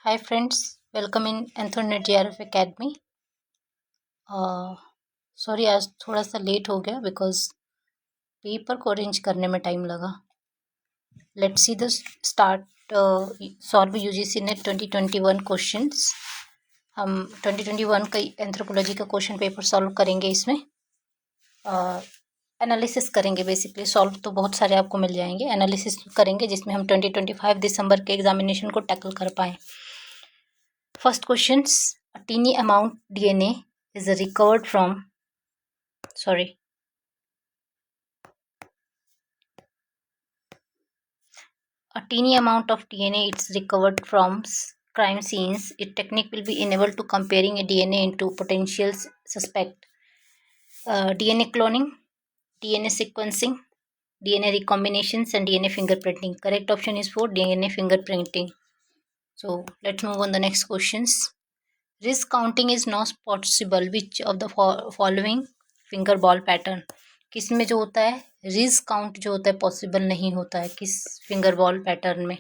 Hi friends, welcome in Anthronet JRF Academy. Sorry आज थोड़ा सा लेट हो गया बिकॉज पेपर को अरेंज करने में टाइम लगा. Let's see the start solve UGC net 2021 questions. हम 2021 का एंथ्रोपोलॉजी का क्वेश्चन पेपर सॉल्व करेंगे. इसमें एनालिसिस करेंगे. बेसिकली सॉल्व तो बहुत सारे आपको मिल जाएंगे, एनालिसिस करेंगे जिसमें हम 2025 दिसंबर के एग्जामिनेशन को टैकल कर पाएँ. First questions. A teeny amount DNA is recovered from a teeny amount of DNA it's recovered from crime scenes. Its technique will be enabled to comparing a DNA into potential suspect. DNA cloning, DNA sequencing, DNA recombinations, and DNA fingerprinting. Correct option is for DNA fingerprinting. So let's move on the next questions. Risk counting is not possible. Which of the following finger ball pattern किस में जो होता है risk count जो होता है possible नहीं होता है किस फिंगर बॉल पैटर्न में?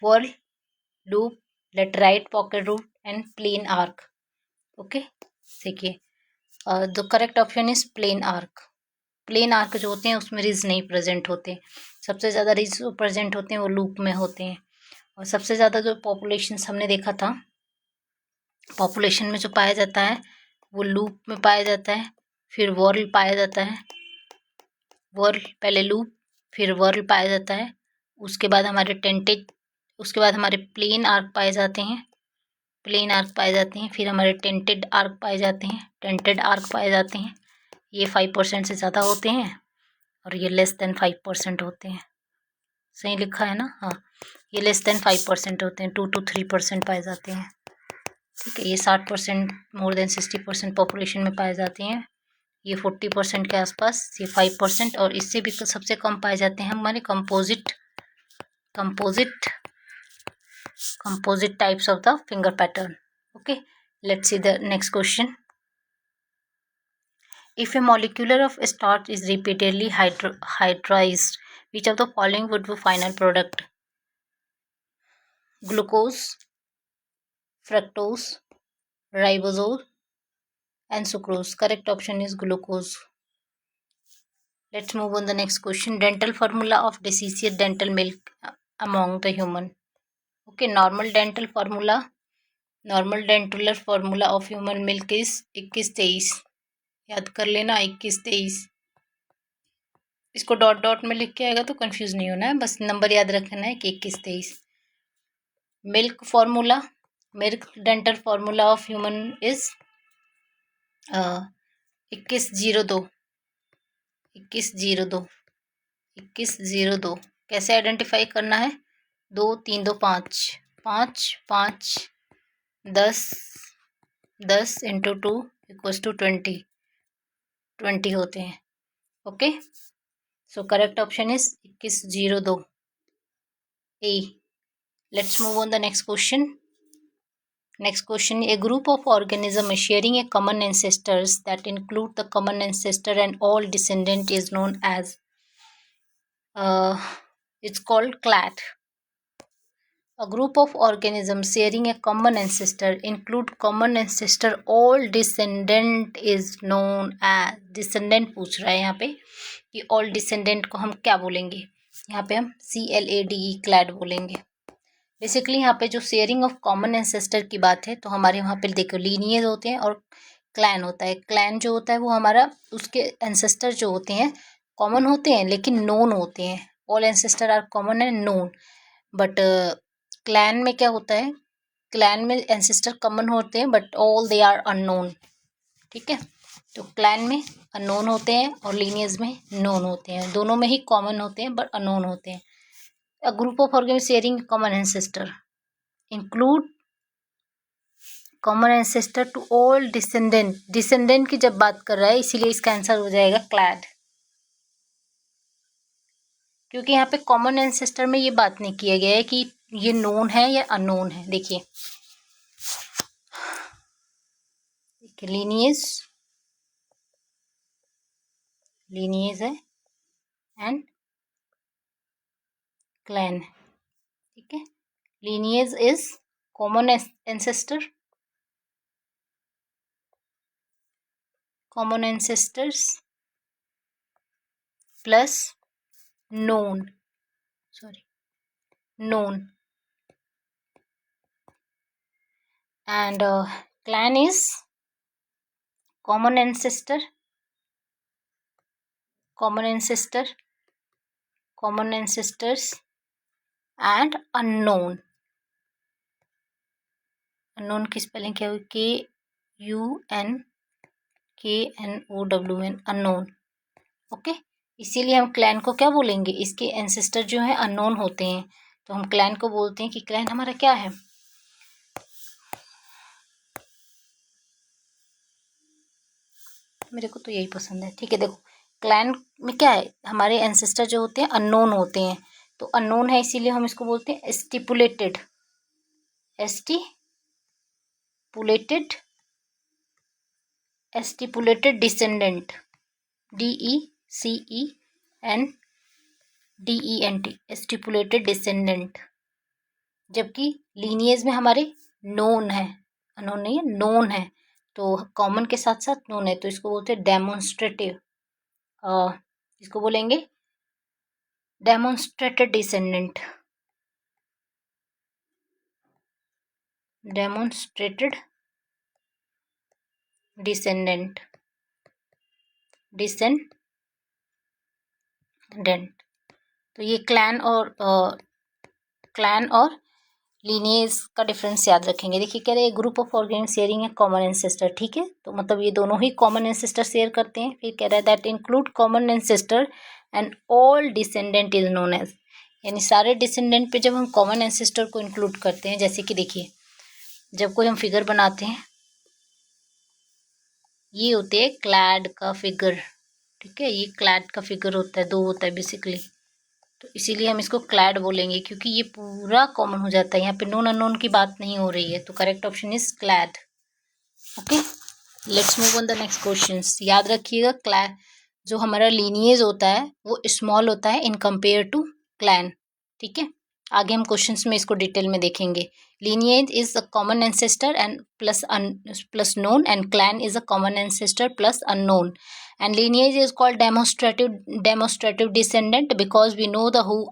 Whorl, loop, lateral pocket root and plain arch. Okay, देखिए the correct option is plain arch. Plain arch जो होते हैं उसमें रिज नहीं प्रेजेंट होते. सबसे ज़्यादा रिज प्रेजेंट होते हैं वो लूप में होते हैं. और सबसे ज़्यादा जो पॉपुलेशन हमने देखा था, पॉपुलेशन में जो पाया जाता है वो लूप में पाया जाता है, फिर वर्ल पाया जाता है. वर्ल पहले लूप फिर वर्ल पाया जाता है. उसके बाद हमारे उसके बाद हमारे प्लेन आर्क पाए जाते हैं. फिर हमारे टेंटेड आर्क पाए जाते हैं. ये 5% से ज़्यादा होते हैं और ये लेस देन 5% होते हैं. सही लिखा है ना? हाँ, ये लेस देन 5% होते हैं. 2 to 3% पाए जाते हैं. ठीक है, ये 60%, मोर देन 60% पॉपुलेशन में पाए जाते हैं. ये 40% के आसपास, ये 5%, और इससे भी सबसे कम पाए जाते हैं हमारे composite types of the finger pattern. Okay, let's see the next question. If a molecule of starch is repeatedly hydrolyzed, which of the following would be final product? Glucose, fructose, ribosome, and sucrose. Correct option is glucose. Let's move on the next question. Dental formula of deciduous dental milk among the human. Okay, normal dental formula of human milk is 21-23. याद कर लेना 21-23. इसको dot dot में लिख के आएगा तो confuse नहीं होना है, बस नंबर याद रखना है कि 21-23. Milk dental formula of human is 21-02. कैसे आइडेंटिफाई करना है? 2 3 2 5 5 5 10 10 इंटू 2 इक्वल्स टू 20 होते हैं. Okay, so correct option is 21-02 A. Let's move on the next question. A group of organisms sharing a common ancestors that include the common ancestor and all descendant is known as it's called clade. A group of organisms sharing a common ancestor include common ancestor all descendant is known as. descendant पूछ रहा है यहाँ पे कि all descendant को हम क्या बोलेंगे? यहाँ पे हम CLADE clade बोलेंगे. बेसिकली यहाँ पे जो शेयरिंग ऑफ कॉमन एंसेस्टर की बात है तो हमारे वहाँ पे देखो लीनियज होते हैं और क्लैन होता है. क्लैन जो होता है वो हमारा उसके एंसेस्टर जो होते हैं कॉमन होते हैं लेकिन नोन होते हैं. All ancestor are common and known, but clan में क्या होता है? क्लैन में एंसेस्टर कॉमन होते हैं but all they are unknown. ठीक है, तो क्लैन में अननोन होते हैं और लीनियज में नोन होते हैं. दोनों में ही कॉमन होते हैं बट अननोन होते हैं. A group of organisms sharing common ancestor include common ancestor to all descendant. descendant की जब बात कर रहा है इसीलिए इसका आंसर हो जाएगा clade, क्योंकि यहाँ पे कॉमन एंसेस्टर में ये बात नहीं किया गया है कि ये नोन है या अननोन है. देखिए लीनियज है एंड क्लैन. ठीक है, lineage is common ancestor, common ancestors plus known, sorry, known, and clan is common ancestor, common ancestor, common ancestors, and unknown. unknown की स्पेलिंग क्या हुई? KUNKNOWN, unknown. ओके, इसीलिए हम क्लैन को क्या बोलेंगे? इसके एंसेस्टर जो है अननोन होते हैं, तो हम क्लैन को बोलते हैं कि क्लैन हमारा क्या है? मेरे को तो यही पसंद है। ठीक है, देखो क्लैन में क्या है, हमारे एंसेस्टर जो होते हैं अननोन होते हैं, तो अननोन है इसीलिए हम इसको बोलते हैं stipulated, stipulated, stipulated descendant, DECENDENT, stipulated descendant. जबकि लीनिएज में हमारे नोन है, अननोन नहीं है, नोन है, तो कॉमन के साथ साथ नोन है, तो इसको बोलते हैं डेमोन्स्ट्रेटिव, इसको बोलेंगे demonstrated descendant, demonstrated descendant, descendant. तो ये क्लैन और लीनिएज का डिफरेंस याद रखेंगे। देखिए कह रहे हैं group of organism sharing A common ancestor, ठीक है, तो मतलब ये दोनों ही कॉमन एंसेस्टर शेयर करते हैं। फिर कह रहा है that include common ancestor and all descendant is known as, यानी सारे डिसेंडेंट पे जब हम कॉमन एंसेस्टर को इंक्लूड करते हैं, जैसे कि देखिए जब कोई हम फिगर बनाते हैं, ये होते हैं क्लैड का फिगर, ठीक है, ये क्लैड का फिगर होता है, 2 होता है बेसिकली, तो इसीलिए हम इसको क्लैड बोलेंगे क्योंकि ये पूरा कॉमन हो जाता है, यहाँ पे नोन अननोन की बात नहीं हो रही है, तो correct option is clad. Okay, let's move on the next questions. याद रखिएगा क्लैन जो हमारा लीनिएज होता है वो स्मॉल होता है इन कंपेयर टू क्लैन, ठीक है। आगे हम क्वेश्चंस में इसको डिटेल में देखेंगे। Lineage is a common ancestor and plus known, and clan is a common ancestor plus unknown, and lineage is called demonstrative descendant because we know the who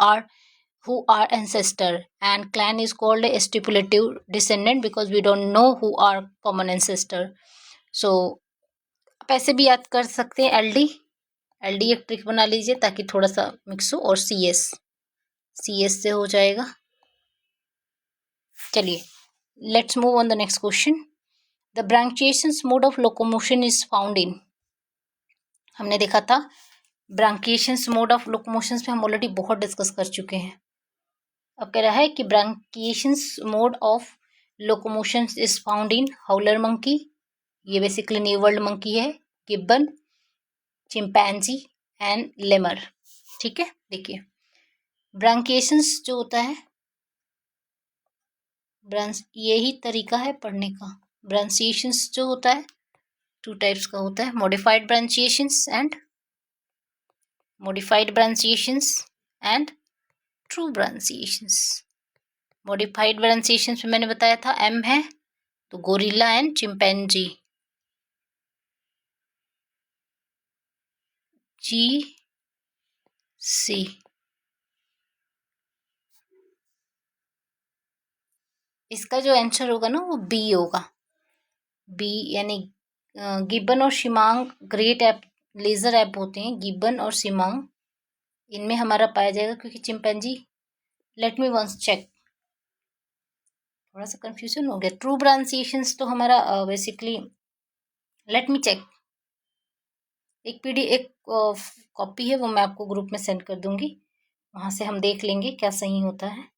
are ancestor, and clan is called a stipulative descendant because we don't know who are common ancestor. So आप ऐसे भी याद कर सकते हैं, LD एक trick बना लीजिए ताकि थोड़ा सा मिक्स हो, और सीएस से हो जाएगा। चलिए let's move on the next question. The brachiations mode of locomotion is found in, हमने देखा था ब्रांकिएशंस मोड ऑफ लोकोमोशंस पे हम ऑलरेडी बहुत डिस्कस कर चुके हैं। अब कह रहा है कि brachiations mode of locomotions is found in howler monkey, ये बेसिकली न्यू वर्ल्ड मंकी है, गिब्बन, चिंपैंजी एंड लेमर, ठीक है। देखिए ब्रांकिएशंस जो होता है, यही तरीका है पढ़ने का। ब्रांकिएशंस जो होता है 2 टाइप्स का होता है, मॉडिफाइड ब्रांकिएशंस एंड ट्रू ब्रांकिएशंस। मॉडिफाइड ब्रांकिएशंस में मैंने बताया था एम है तो गोरिल्ला एंड चिंपैंजी, GC। इसका जो आंसर होगा ना वो बी होगा, बी, यानी गिब्बन और शिमांग ग्रेट ऐप लेजर ऐप होते हैं, गिब्बन और शिमांग इनमें हमारा पाया जाएगा, क्योंकि chimpanzee, let me once check, थोड़ा सा कंफ्यूजन हो गया। ट्रू ब्रांसिएशंस तो हमारा बेसिकली, लेट मी चेक, एक कॉपी है वो मैं आपको ग्रुप में सेंड कर दूंगी, वहां से हम देख लेंगे क्या सही होता है।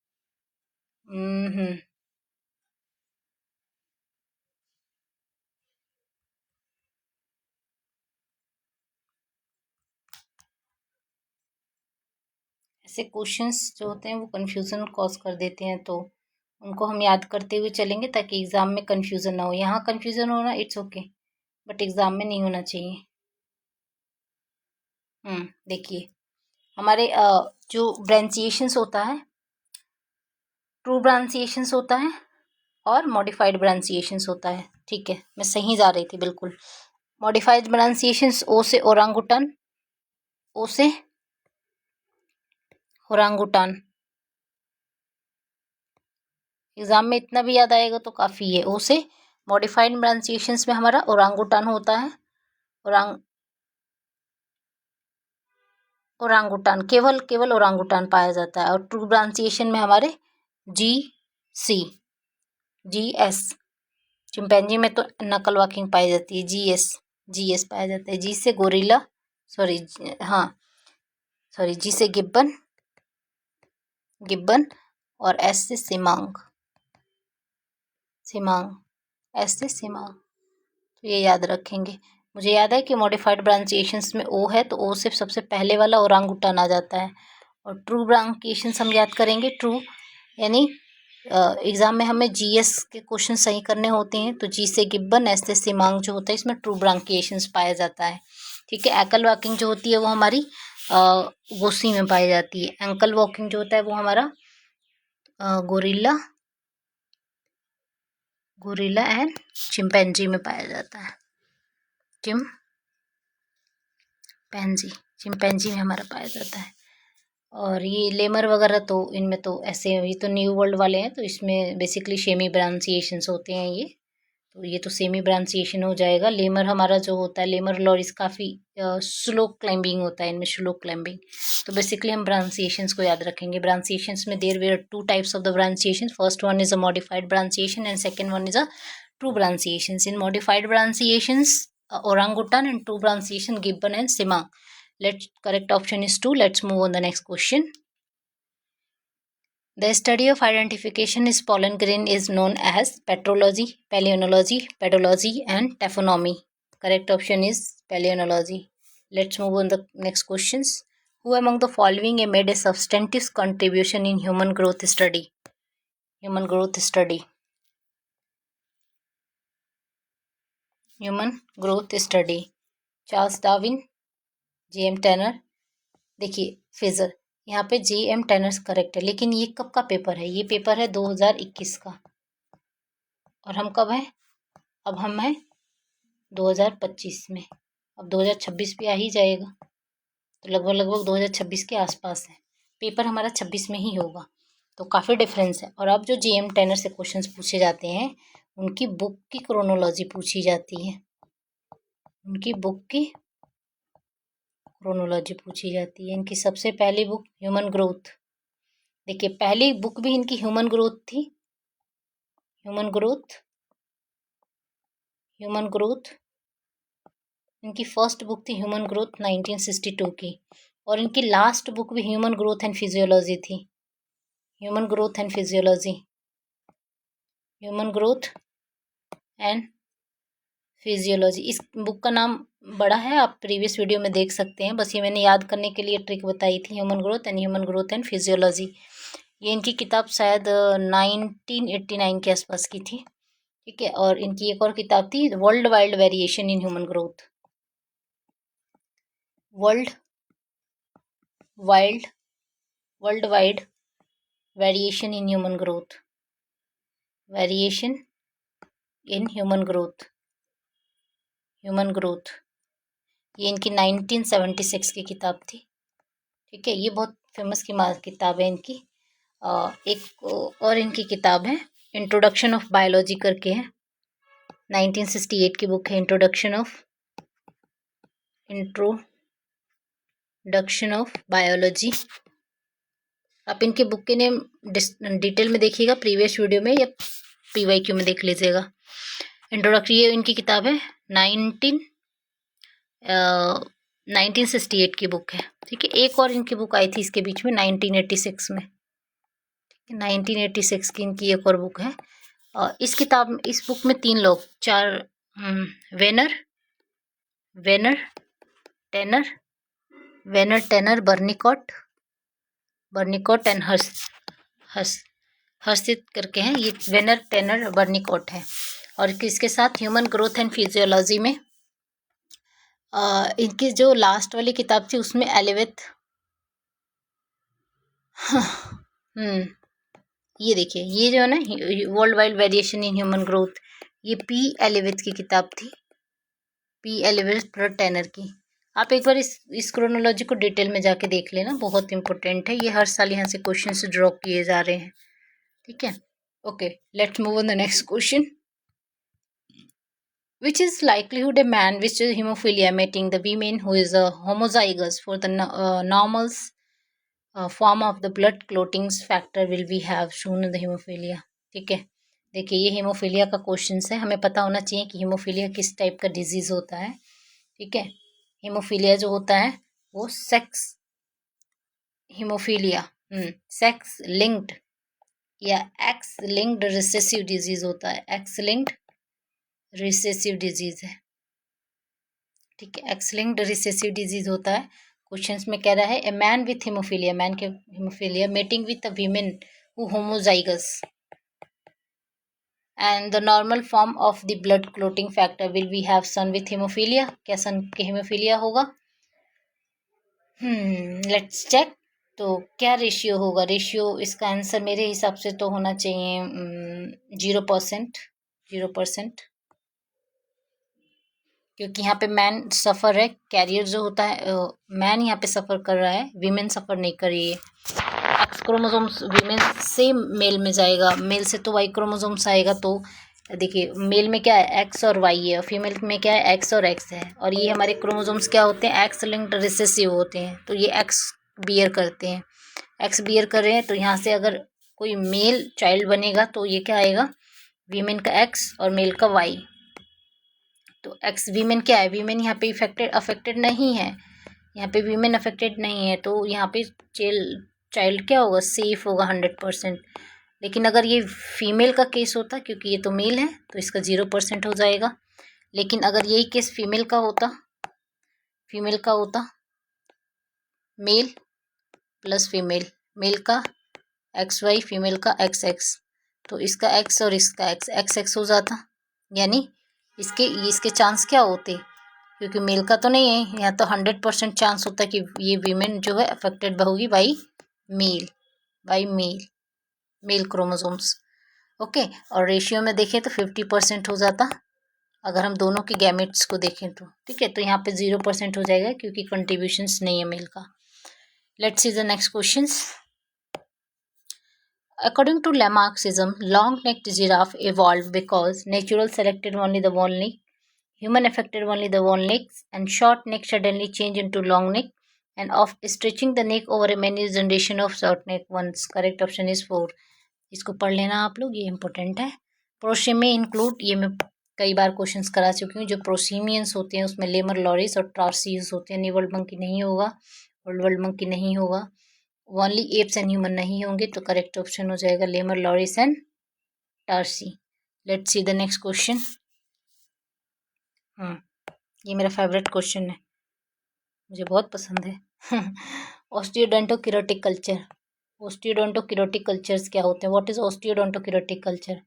ऐसे क्वेश्चंस जो होते हैं वो कंफ्यूजन कॉज कर देते हैं, तो उनको हम याद करते हुए चलेंगे ताकि एग्जाम में कंफ्यूजन ना हो। यहाँ कंफ्यूजन होना इट्स ओके, बट एग्जाम में नहीं होना चाहिए। देखिए हमारे जो ब्रांचिएशंस होता है, ट्रू ब्रांचिएशंस होता है और मॉडिफाइड ब्रांसिएशंस होता है। ठीक है, मैं सही जा रही थी बिल्कुल। मॉडिफाइड ब्रांसिएशंस ओ से ओरांगुटान, ओ से ओरांगुटान। एग्जाम में इतना भी याद आएगा तो काफ़ी है। ओ से मॉडिफाइड ब्रांसिएशंस में हमारा ओरांगुटान होता है। ओरांगुटान केवल ओरांगुटान पाया जाता है। और ट्रू ब्रांसिएशन में हमारे GC GS, चिंपैंजी में तो नकल वॉकिंग पाई जाती है। GS पाया जाता है। जी से गोरिल्ला, जी से गिब्बन और S से सिमांग, S से सिमांग। तो ये याद रखेंगे। मुझे याद है कि मॉडिफाइड ब्रांसिएशंस में ओ है तो ओ से सबसे पहले वाला ओरांगुटान आ जाता है। और ट्रू ब्रांसिएशंस हम याद करेंगे। ट्रू यानी एग्जाम में हमें GS के क्वेश्चन सही करने होते हैं तो जी से गिब्बन, एस से सिमांग जो होता है इसमें ट्रू ब्रांकिएशंस पाया जाता है। ठीक है, एकल वॉकिंग जो होती है वो हमारी गोसी में पाई जाती है। एंकल वॉकिंग जो होता है वो हमारा गोरिल्ला एंड चिंपैंजी में पाया जाता है। चिंपैंजी में हमारा पाया जाता है। और ये लेमर वगैरह तो इनमें तो ऐसे, ये तो न्यू वर्ल्ड वाले हैं तो इसमें बेसिकली सेमी ब्रांसिएशंस होते हैं ये तो सेमी ब्रांसिएशन हो जाएगा। लेमर हमारा जो होता है, लेमर लॉरिस काफ़ी स्लो क्लाइंबिंग होता है इनमें, स्लो क्लाइंबिंग। तो बेसिकली हम ब्रांसिएशंस को याद रखेंगे। ब्रांसिएशंस में there were 2 types of the brachiation. First one is a modified brachiation and second one is a true brachiations. In modified brachiations orangutan and true pronunciation gibbon and simang. Correct option is 2. Let's move on the next question. The study of identification is pollen grain is known as petrology, palynology, pedology and taphonomy. Correct option is palynology. Let's move on the next questions. Who among the following made a substantive contribution in human growth study? Charles Darwin, J.M. Tenor. देखिए phasor यहाँ पे J.M. Tenor correct है, लेकिन ये कब का paper है? ये पेपर है 2021 का और हम कब हैं? अब हम हैं 2025 में। अब 2026 भी आ ही जाएगा तो लगभग 2026 के आसपास है। पेपर हमारा 26 में ही होगा तो काफ़ी डिफरेंस है। और अब जो J.M. टैनर से क्वेश्चंस पूछे जाते हैं उनकी बुक की क्रोनोलॉजी पूछी जाती है। इनकी सबसे पहली बुक ह्यूमन ग्रोथ। देखिए पहली बुक भी इनकी ह्यूमन ग्रोथ थी। ह्यूमन ग्रोथ इनकी फर्स्ट बुक थी ह्यूमन ग्रोथ 1962 की। और इनकी लास्ट बुक भी ह्यूमन ग्रोथ एंड फिजियोलॉजी थी। Human growth and physiology. इस बुक का नाम बड़ा है, आप प्रीवियस वीडियो में देख सकते हैं। बस ये मैंने याद करने के लिए ट्रिक बताई थी, ह्यूमन ग्रोथ एंड फिजियोलॉजी। ये इनकी किताब शायद 1989 के आसपास की थी। ठीक है, और इनकी एक और किताब थी world wide variation in human growth. World wide variation in human growth. ये इनकी 1976 की किताब थी। ठीक है, ये बहुत फेमस किताब है इनकी। एक और इनकी किताब है इंट्रोडक्शन ऑफ बायोलॉजी करके है, 1968 की बुक है इंट्रोडक्शन ऑफ बायोलॉजी। आप इनके बुक के नेम डिटेल में देखिएगा प्रीवियस वीडियो में या PYQ में देख लीजिएगा। इंट्रोडक्शन ये इनकी किताब है 1968 की बुक है। ठीक है, एक और इनकी बुक आई थी इसके बीच में 1986 में। 1986 की इनकी एक और बुक है। इस बुक में 3 लोग, वेनर टेनर बर्निकॉट एंड हर्षित करके हैं। ये वेनर टेनर बर्निकॉट है। और इसके साथ ह्यूमन ग्रोथ एंड फिजियोलॉजी में इनकी जो लास्ट वाली किताब थी उसमें ये देखिए, ये जो है ना world wide variation in human growth, ये पी एलिविथ की किताब थी, पी एलिविथ टेनर की। आप एक बार इस क्रोनोलॉजी को डिटेल में जाके देख लेना, बहुत इंपॉर्टेंट है ये, हर साल यहाँ से क्वेश्चन से ड्रॉ किए जा रहे हैं, ठीक है। Okay, let's move on the next question. Which is likelihood a man with hemophilia mating the women who is a homozygous for the normal form of the blood clotting factor will we have shown in the hemophilia। ठीक है, देखिए ये haemophilia का question है, हमें पता होना चाहिए कि हीमोफीलिया किस टाइप का डिजीज होता है, ठीक है। हीमोफीलिया जो होता है वो सेक्स हीमोफीलिया सेक्स लिंक्ड या एक्स लिंक्ड रिसेसिव डिजीज होता है, एक्स लिंक्ड रिसेसिव डिजीज है, ठीक है, एक्स लिंक्ड रिसेसिव डिजीज होता है। क्वेश्चंस में कह रहा है a man with hemophilia, man के hemophilia mating with a women who homozygous and the normal form of the blood clotting factor will we have son with hemophilia, क्या son के hemophilia होगा? Let's check. तो क्या ratio होगा? Ratio इसका answer मेरे हिसाब से तो होना चाहिए 0%, 0%, क्योंकि यहाँ पे मैन सफ़र है, कैरियर जो होता है मैन यहाँ पे सफ़र कर रहा है, वीमेन सफ़र नहीं कर रही है। एक्स क्रोमोसोम्स वीमेन से मेल में जाएगा, मेल से तो वाई क्रोमोसोम्स आएगा, तो देखिए मेल में क्या है एक्स और वाई है, फीमेल में क्या है एक्स और एक्स है, और ये हमारे क्रोमोसोम्स क्या होते हैं एक्स लिंक्ड रिसेसिव होते हैं, तो ये एक्स बियर करते हैं, एक्स बियर कर रहे हैं, तो यहाँ से अगर कोई मेल चाइल्ड बनेगा तो ये क्या आएगा वीमेन का एक्स और मेल का वाई। तो एक्स वीमेन क्या है, वीमेन यहाँ पे अफेक्टेड नहीं है, यहाँ पे वीमेन अफेक्टेड नहीं है, तो यहाँ पे चाइल्ड क्या होगा सेफ होगा 100%। लेकिन अगर ये फीमेल का केस होता, क्योंकि ये तो मेल है तो इसका 0% हो जाएगा, लेकिन अगर यही केस फीमेल का होता मेल प्लस फीमेल, मेल का एक्स वाई फीमेल का एक्स एक्स, तो इसका एक्स और इसका एक्स एक्स एक्स हो जाता, यानी इसके चांस क्या होते, क्योंकि मेल का तो नहीं है यहाँ, तो 100% चांस होता है कि ये वीमेन जो है अफेक्टेड होगी बाई मेल क्रोमोसोम्स, ओके। और रेशियो में देखें तो 50% हो जाता अगर हम दोनों के गैमेट्स को देखें तो, ठीक है। तो यहाँ पे 0% हो जाएगा क्योंकि कंट्रीब्यूशंस नहीं है मेल का। Let's see the next questions. According to Lamarckism, long-necked giraffe evolved because natural selected only the one neck, human affected only the one legs, and short neck suddenly changed into long neck, and of stretching the neck over a many generation of short neck ones. Correct option is 4. इसको पढ़ लेना आप लोग, ये important है। प्रोसीमी include, ये मैं कई बार क्वेश्चंस करा चुकी हूँ, जो प्रोसीमियंस होते हैं उसमें लेमर लॉरिस और टार्सीज होते हैं, न्यू वर्ल्ड मंकी नहीं होगा, ओल्ड वर्ल्ड मंकी नहीं होगा, ओनली एप्स एंड ह्यूमन नहीं होंगे, तो करेक्ट ऑप्शन हो जाएगा lemur loris and tarsier. Let's see the next question. ये मेरा फेवरेट क्वेश्चन है, मुझे बहुत पसंद है। ऑस्टियोडोंटोकिरोटिक कल्चर, ऑस्टियोडोंटोकिरोटिक कल्चर्स क्या होते हैं? What is osteodontokeratic culture?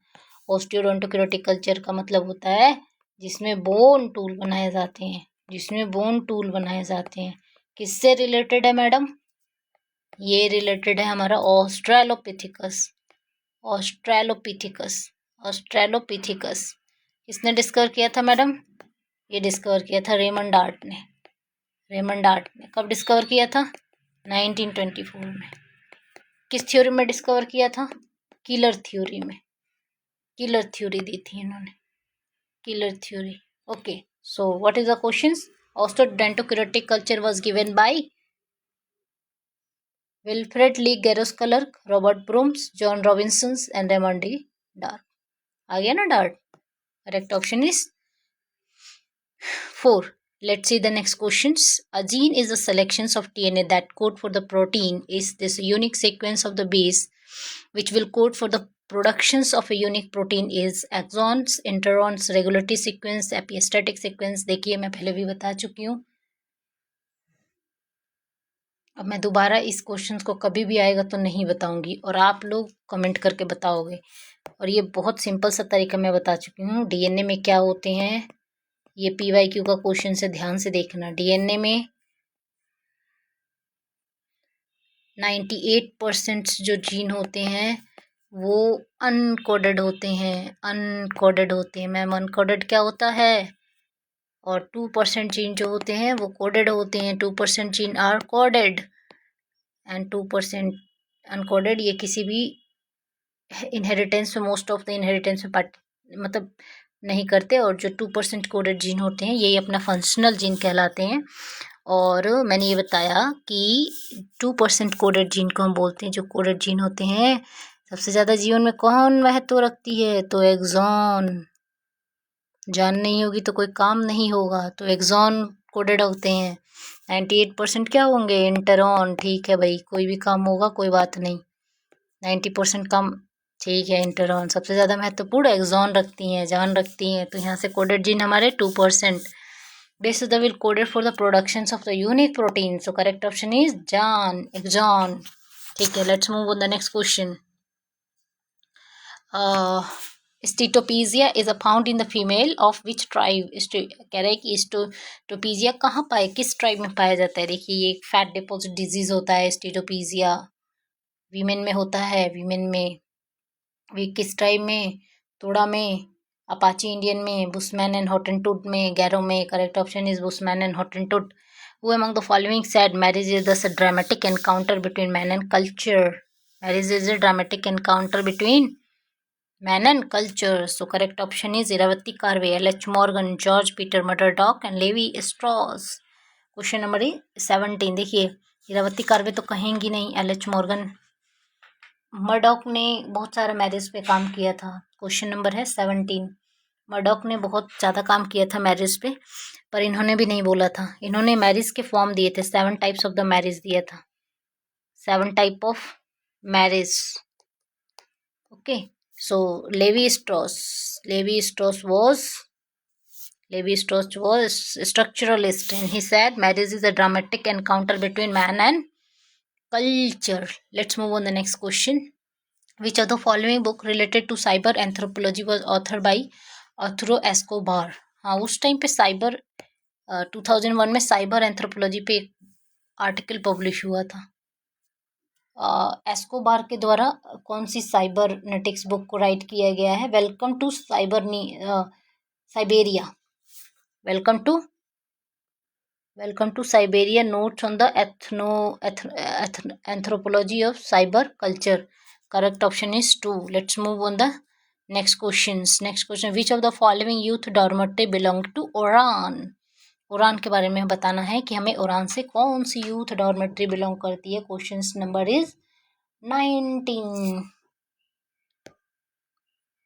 Osteodontokeratic culture का मतलब होता है जिसमें बोन टूल बनाए जाते हैं, जिसमें बोन टूल बनाए जाते हैं। किससे रिलेटेड है मैडम? ये रिलेटेड है हमारा ऑस्ट्रेलोपिथिकस, ऑस्ट्रेलोपिथिकस, ऑस्ट्रेलोपिथिकस। किसने डिस्कवर किया था मैडम? ये डिस्कवर किया था रेमंड डार्ट ने, रेमंड डार्ट ने। कब डिस्कवर किया था? 1924 में। किस थ्योरी में डिस्कवर किया था? किलर थ्योरी में, किलर थ्योरी दी थी इन्होंने, killer theory. Okay, so what is the questions? Osteodontokeratic culture was given by Wilfred Le Gros Clark, Robert Brooms, John Robinson and Raymond D Dart. आ गया ना Dart? Correct option is 4. Let's see the next questions. A gene is the selections of DNA that code for the protein. Is this unique sequence of the base which will code for the productions of a unique protein is exons, interons, regulatory sequence, epistatic sequence. देखिए मैं पहले भी बता चुकी हूँ, अब मैं दोबारा इस क्वेश्चन को कभी भी आएगा तो नहीं बताऊंगी, और आप लोग कमेंट करके बताओगे। और ये बहुत सिंपल सा तरीका मैं बता चुकी हूँ। डीएनए में क्या होते हैं, ये PYQ का क्वेश्चन से ध्यान से देखना। डीएनए में 98% जो जीन होते हैं वो अनकोडेड होते हैं, अनकोडेड होते हैं मैम। अनकोडेड क्या होता है? और 2% जीन जो होते हैं वो कोडेड होते हैं। 2% gene are coded and 2% encoded. ये किसी भी इनहेरिटेंस में, मोस्ट ऑफ द इनहेरिटेंस में पार्ट मतलब नहीं करते। और जो 2% कोडेड जीन होते हैं यही अपना फंक्शनल जीन कहलाते हैं। और मैंने ये बताया कि 2% कोडेड जीन को हम बोलते हैं, जो कोडेड जीन होते हैं। सबसे ज़्यादा जीवन में कौन महत्व रखती है? तो एक्सॉन। जान नहीं होगी तो कोई काम नहीं होगा, तो एक्सॉन कोडेड होते हैं। 98% क्या होंगे? इंटरॉन। ठीक है भाई, कोई भी काम होगा कोई बात नहीं। 90% काम ठीक है। इंटरॉन सबसे ज़्यादा महत्वपूर्ण एक्सॉन रखती हैं, जान रखती हैं। तो यहाँ से कोडेड जीन हमारे 2%। This is the will coded for the productions of the unique protein. So correct option is John, exon. ठीक है, let's move on the next question. Steatopisia is found in the female of which tribe? कह रहा है कि स्टीटोपीजिया कहाँ पाए, किस tribe में पाया जाता है? देखिए, ये एक फैट डिपॉजिट डिजीज होता है स्टीटोपीजिया। वीमेन में होता है, वीमेन में। वी किस ट्राइब में? तोड़ा में, अपाची इंडियन में, बुशमैन एंड हॉटेंटोट में, गैरो में। Correct option is Bushman and Hottentot. Who among the following said marriage is thus a dramatic encounter between man and culture? Marriage is a dramatic encounter between man and culture. So correct option is Iravati Karve, L.H. Morgan, George Peter Murdoch and Levi Strauss. Question number 17 देखिए, इरावती कार्वे तो कहेंगी नहीं, L.H. Morgan. Murdock ने बहुत सारा marriage पे काम किया था। क्वेश्चन नंबर है 17। मर्डॉक ने बहुत ज़्यादा काम किया था मैरिज पे, पर इन्होंने भी नहीं बोला था। इन्होंने मैरिज के फॉर्म दिए थे, 7 टाइप्स ऑफ द मैरिज दिया था, 7 type of marriage. Okay, so Levi straws was structuralist and he said marriage is a dramatic encounter between man and culture. Let's move on the next question. Which of the following book related to cyber anthropology was authored by Arturo Escobar? हाँ, उस time पे cyber 2001 में cyber anthropology पे एक article publish हुआ था। Escobar के द्वारा कौन सी साइबरनेटिक्स बुक को राइट किया गया है? Welcome to Siberia. Welcome to Siberia, notes on the anthropology of cyber culture. Correct option is 2। Let's move on the next question. Which of the following youth dormitory belong to Oraon? Oraon के बारे में बताना है कि हमें ओरान से कौन सी youth dormitory belong करती है। Question number is 19।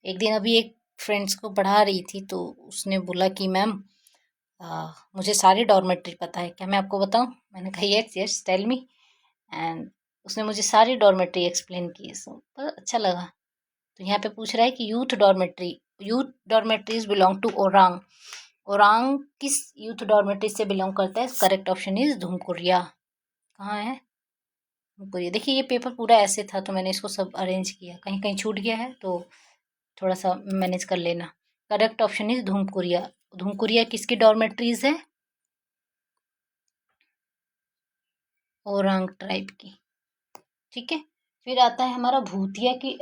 एक दिन अभी एक फ्रेंड्स को पढ़ा रही थी तो उसने बोला कि मैम मुझे सारी डॉर्मेटरी पता है, क्या मैं आपको बताऊं? मैंने कहा yes yes tell me. And उसने मुझे सारी डॉर्मेटरी एक्सप्लेन की, सो तो अच्छा लगा। तो यहाँ पे पूछ रहा है कि youth dormitories belong to Oraon. Oraon किस यूथ डॉर्मेटरी से बिलोंग करता है? Correct option is Dhumkuria. कहाँ है धुमकुरिया? देखिए, ये पेपर पूरा ऐसे था तो मैंने इसको सब अरेंज किया, कहीं कहीं छूट गया है तो थोड़ा सा मैनेज कर लेना। Correct option is Dhumkuria. Dhumkuria किसकी डॉर्मेटरीज है? ओरांग ट्राइब की। ठीक है, फिर आता है हमारा भूतिया की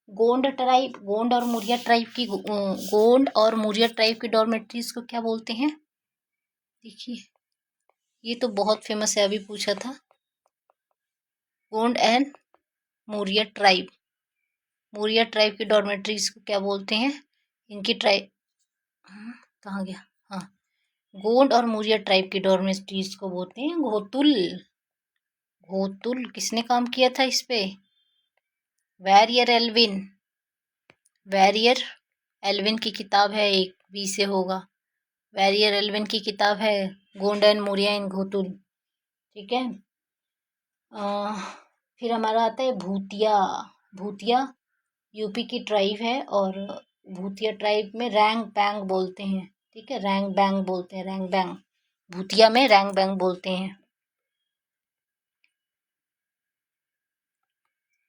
गोंड ट्राइब, गोंड और मुरिया ट्राइब की, गोंड और मुरिया ट्राइब की डॉर्मेटरीज को क्या बोलते हैं? देखिए, ये तो बहुत फेमस है, अभी पूछा था। Gond and Muria tribe, Muria tribe की डॉर्मेटरीज को क्या बोलते हैं? इनकी ट्राइब कहाँ गया? हाँ, गोंड और मुरिया ट्राइब की डॉर्मेटरीज को बोलते हैं घोतुल। घोतुल किसने काम किया था इस पे? वैरियर एल्विन की किताब है, एक बी से होगा। वैरियर एल्विन की किताब है गोंड एंड मुरिया इन घोतुल। ठीक है, फिर हमारा आता है भूतिया। भूतिया यूपी की ट्राइब है और भूतिया ट्राइब में रैंग बैंग बोलते हैं। ठीक है, रैंग बैंग बोलते हैं, रैंग बैंग। भूतिया में रैंग बैंग बोलते हैं।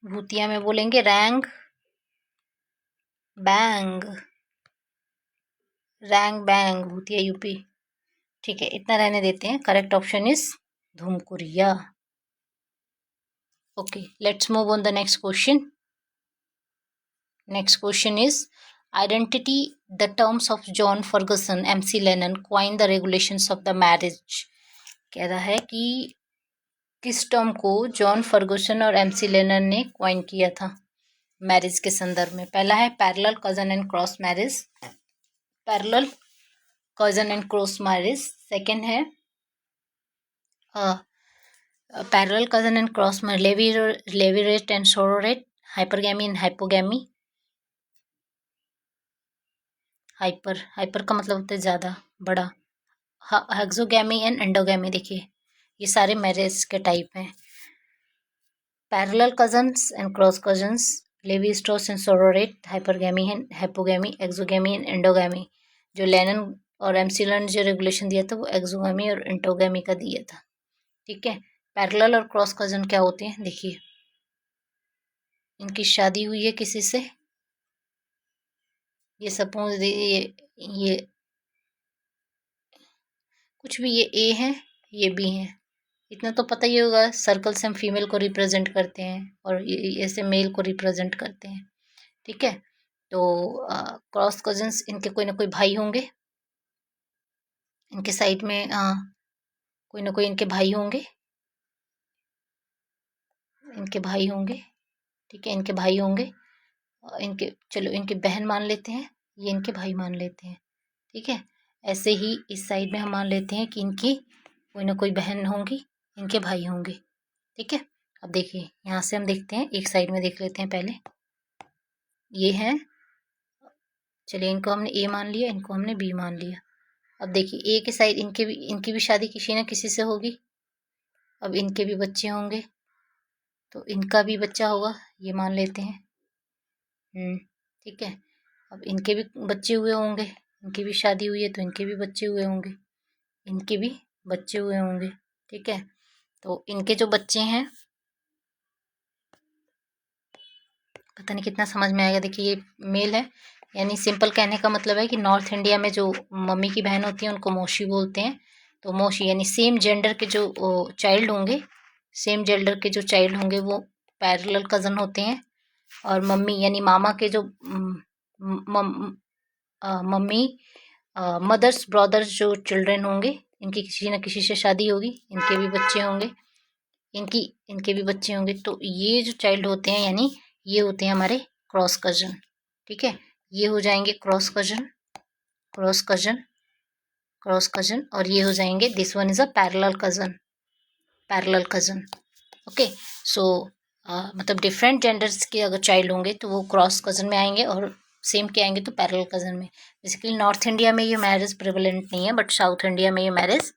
भूतिया में बोलेंगे रैंग बैंग, रैंग बैंग, भूतिया यूपी। ठीक है, इतना रहने देते हैं। Correct option is Dhumkuria. Okay, let's move on the next question. Next question is identity. The terms of John Ferguson, MC Lennon coined the regulations of the marriage. कह रहा है कि किस टर्म को जॉन फर्गूसन और एमसी लेनन ने coin किया था मैरिज के संदर्भ में. पहला है parallel cousin and cross marriage. Parallel cousin and cross marriage. Second है parallel cousin and cross marriage, levirate and sororate, hypergamy and hypogamy. Hyper का मतलब होता है ज़्यादा, बड़ा. Exogamy and endogamy. देखिए ये सारे मैरिज के टाइप हैं. Parallel cousins and cross cousins, Levi Strauss and sororate, hypergamy and hypogamy, exogamy and endogamy. जो लेनन और एमसी लेनन जो रेगुलेशन दिया था वो एक्सोगैमी और एंडोगैमी का दिया था. ठीक है. पैरेलल और क्रॉस कजन क्या होते हैं देखिए. इनकी शादी हुई है किसी से, ये सपोज ये कुछ भी, ये ए है ये बी है. इतना तो पता ही होगा, सर्कल से हम फीमेल को रिप्रेजेंट करते हैं और ऐसे मेल को रिप्रेजेंट करते हैं. ठीक है. तो क्रॉस कजन्स, इनके कोई ना कोई भाई होंगे, इनके साइड में कोई ना कोई इनके भाई होंगे, इनके भाई होंगे. ठीक है, इनके भाई होंगे. इनके, चलो इनके बहन मान लेते हैं, ये इनके भाई मान लेते हैं. ठीक है. ऐसे ही इस साइड में हम मान लेते हैं कि इनकी कोई ना कोई बहन होंगी, इनके भाई होंगे. ठीक है. अब देखिए यहाँ से हम देखते हैं, एक साइड में देख लेते हैं पहले. ये है, चलिए इनको हमने ए मान लिया, इनको हमने बी मान लिया. अब देखिए ए के साइड इनकी भी शादी किसी ना किसी से होगी. अब इनके भी बच्चे होंगे, तो इनका भी बच्चा होगा, ये मान लेते हैं. ठीक है. अब इनके भी बच्चे हुए होंगे, इनकी भी शादी हुई है तो इनके भी बच्चे हुए होंगे, इनके भी बच्चे हुए होंगे. ठीक है. तो इनके जो बच्चे हैं, पता नहीं कितना समझ में आएगा. देखिए ये मेल है, यानी सिंपल कहने का मतलब है कि नॉर्थ इंडिया में जो मम्मी की बहन होती है उनको मौसी बोलते हैं. तो मौसी यानी सेम जेंडर के जो चाइल्ड होंगे, सेम जेंडर के जो चाइल्ड होंगे वो पैरेलल कज़न होते हैं. और मम्मी यानी मामा के जो मम्मी मदर्स ब्रदर्स जो चिल्ड्रन होंगे, इनकी किसी न किसी से शादी होगी, इनके भी बच्चे होंगे, इनके भी बच्चे होंगे. तो ये जो चाइल्ड होते हैं यानी ये होते हैं हमारे क्रॉस कजन. ठीक है. ये हो जाएंगे cross cousin, cross cousin, cross cousin. और ये हो जाएंगे, this one is a parallel cousin, parallel cousin. Okay. So मतलब डिफरेंट जेंडर्स के अगर चाइल्ड होंगे तो वो क्रॉस कजन में आएंगे, और सेम के आएंगे तो पैरेलल कजन में. बेसिकली नॉर्थ इंडिया में ये मैरिज प्रिवेलेंट नहीं है, बट साउथ इंडिया में ये मैरिज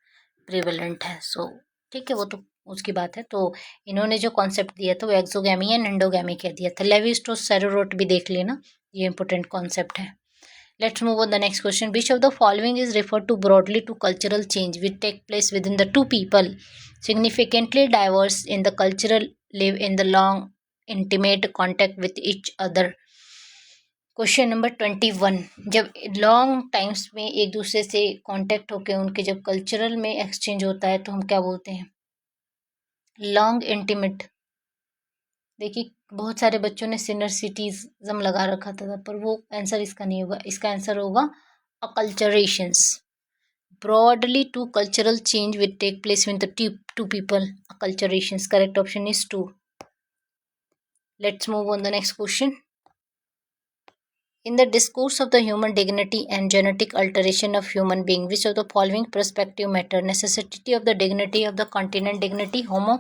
प्रिवेलेंट है. सो ठीक है, वो तो उसकी बात है. तो इन्होंने जो कॉन्सेप्ट दिया था वो एक्सोगैमी एंड एंडोगैमी कह दिया था. लेवी स्ट्रॉस सेरोरोट भी देख लेना, ये इंपॉर्टेंट कॉन्सेप्ट है. Let's move on the next question. Which of the following is referred to broadly to cultural change which take place within the two people significantly diverse in the cultural live in the long intimate contact with each other? Question number 21. जब long times में एक दूसरे से contact होके उनके जब cultural में exchange होता है तो हम क्या बोलते हैं? Long intimate. देखिए बहुत सारे बच्चों ने सीनियर सिटीजम लगा रखा था, पर वो आंसर इसका नहीं होगा. इसका आंसर होगा अकल्चरेशंस. Broadly, two cultural change will take place when the two people. Acculturations. Correct option is 2. Let's move on the next question. In the discourse of the human dignity and genetic alteration of human being, which of the following perspective matter? Necessity of the dignity of the continent dignity, homo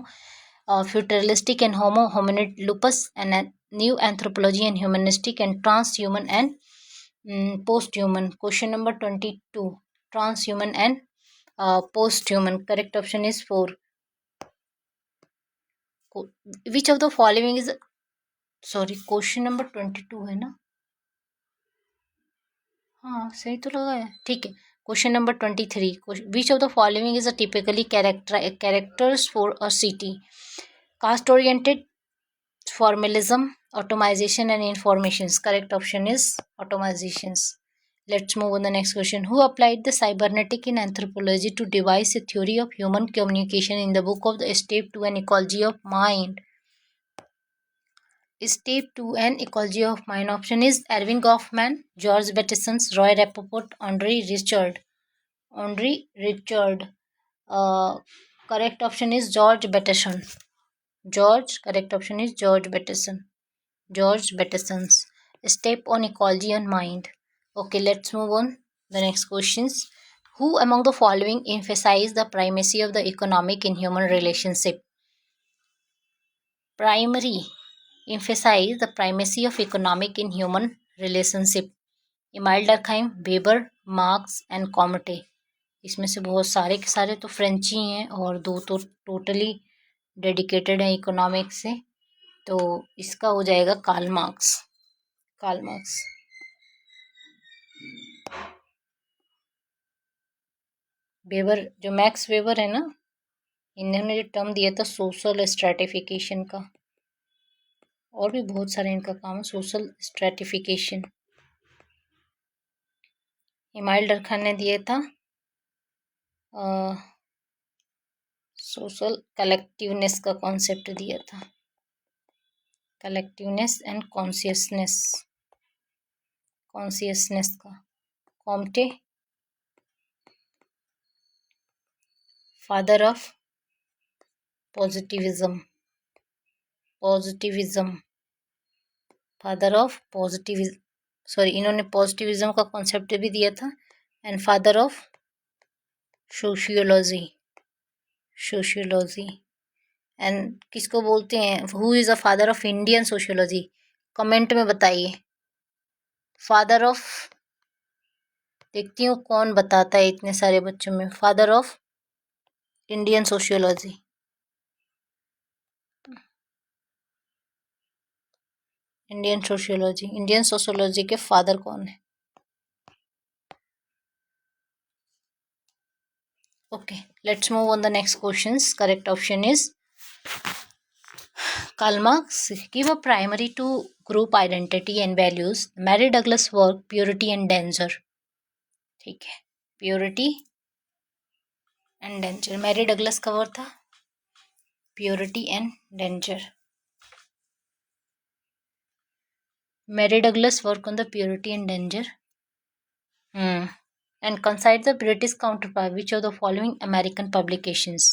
futuralistic and homo hominid lupus, and new anthropology and humanistic, and transhuman and post-human. Question number 22. Transhuman and post-human. Correct option is 4. Which of the following is, sorry, question number 22 है ना? हाँ सही तो लगा है. ठीक है. Question number 23. Which of the following is a typically characters for a city? Caste-oriented, formalism, automation and informations. Correct option is automations. Let's move on the next question. Who applied the cybernetic in anthropology to devise a theory of human communication in the book of the Step to an Ecology of Mind? Step 2 and ecology of mind. Option is Erving Goffman, George Peterson, Roy Rappaport, Andre Richard. Andre Richard. Correct option is George Peterson. Correct option is George Peterson. George Peterson's. Step on ecology and mind. Okay, let's move on. The next questions. Who among the following emphasize the primacy of the economic in human relationship? Primary. Emphasize the primacy of economic in human relationship. Emile Durkheim, Weber, Marx and Comte. इसमें से बहुत सारे के सारे तो Frenchie हैं और दो तो टोटली डेडिकेटेड हैं इकोनॉमिक्स से. तो इसका हो जाएगा Karl Marx. Karl Marx. Weber, जो मैक्स वेबर है ना, इन्होंने जो टर्म दिया था सोशल स्ट्रेटिफिकेशन का, और भी बहुत सारे इनका काम है सोशल स्ट्रेटिफिकेशन. इमाइल डरखान ने दिया था सोशल कलेक्टिवनेस का कॉन्सेप्ट दिया था. कलेक्टिवनेस एंड कॉन्शियसनेस का. Comte father of positivism. Father of positivism, sorry, इन्होंने पॉजिटिविज्म का कॉन्सेप्ट भी दिया था. And father of sociology. And किसको बोलते हैं, who is a father of Indian sociology? Comment में बताइए. फादर ऑफ, देखती हूँ कौन बताता है इतने सारे बच्चों में. Father of Indian sociology. Indian sociology के फादर कौन है? Okay, let's move on the next questions. Correct option is Karl Marx give a primary to group identity and values. Mary Douglas work Purity and Danger. ठीक है, Purity and Danger. Mary Douglas का work था Purity and Danger. Mary Douglas work on the Purity and Danger. And consider the British counterpart. Which of the following American publications?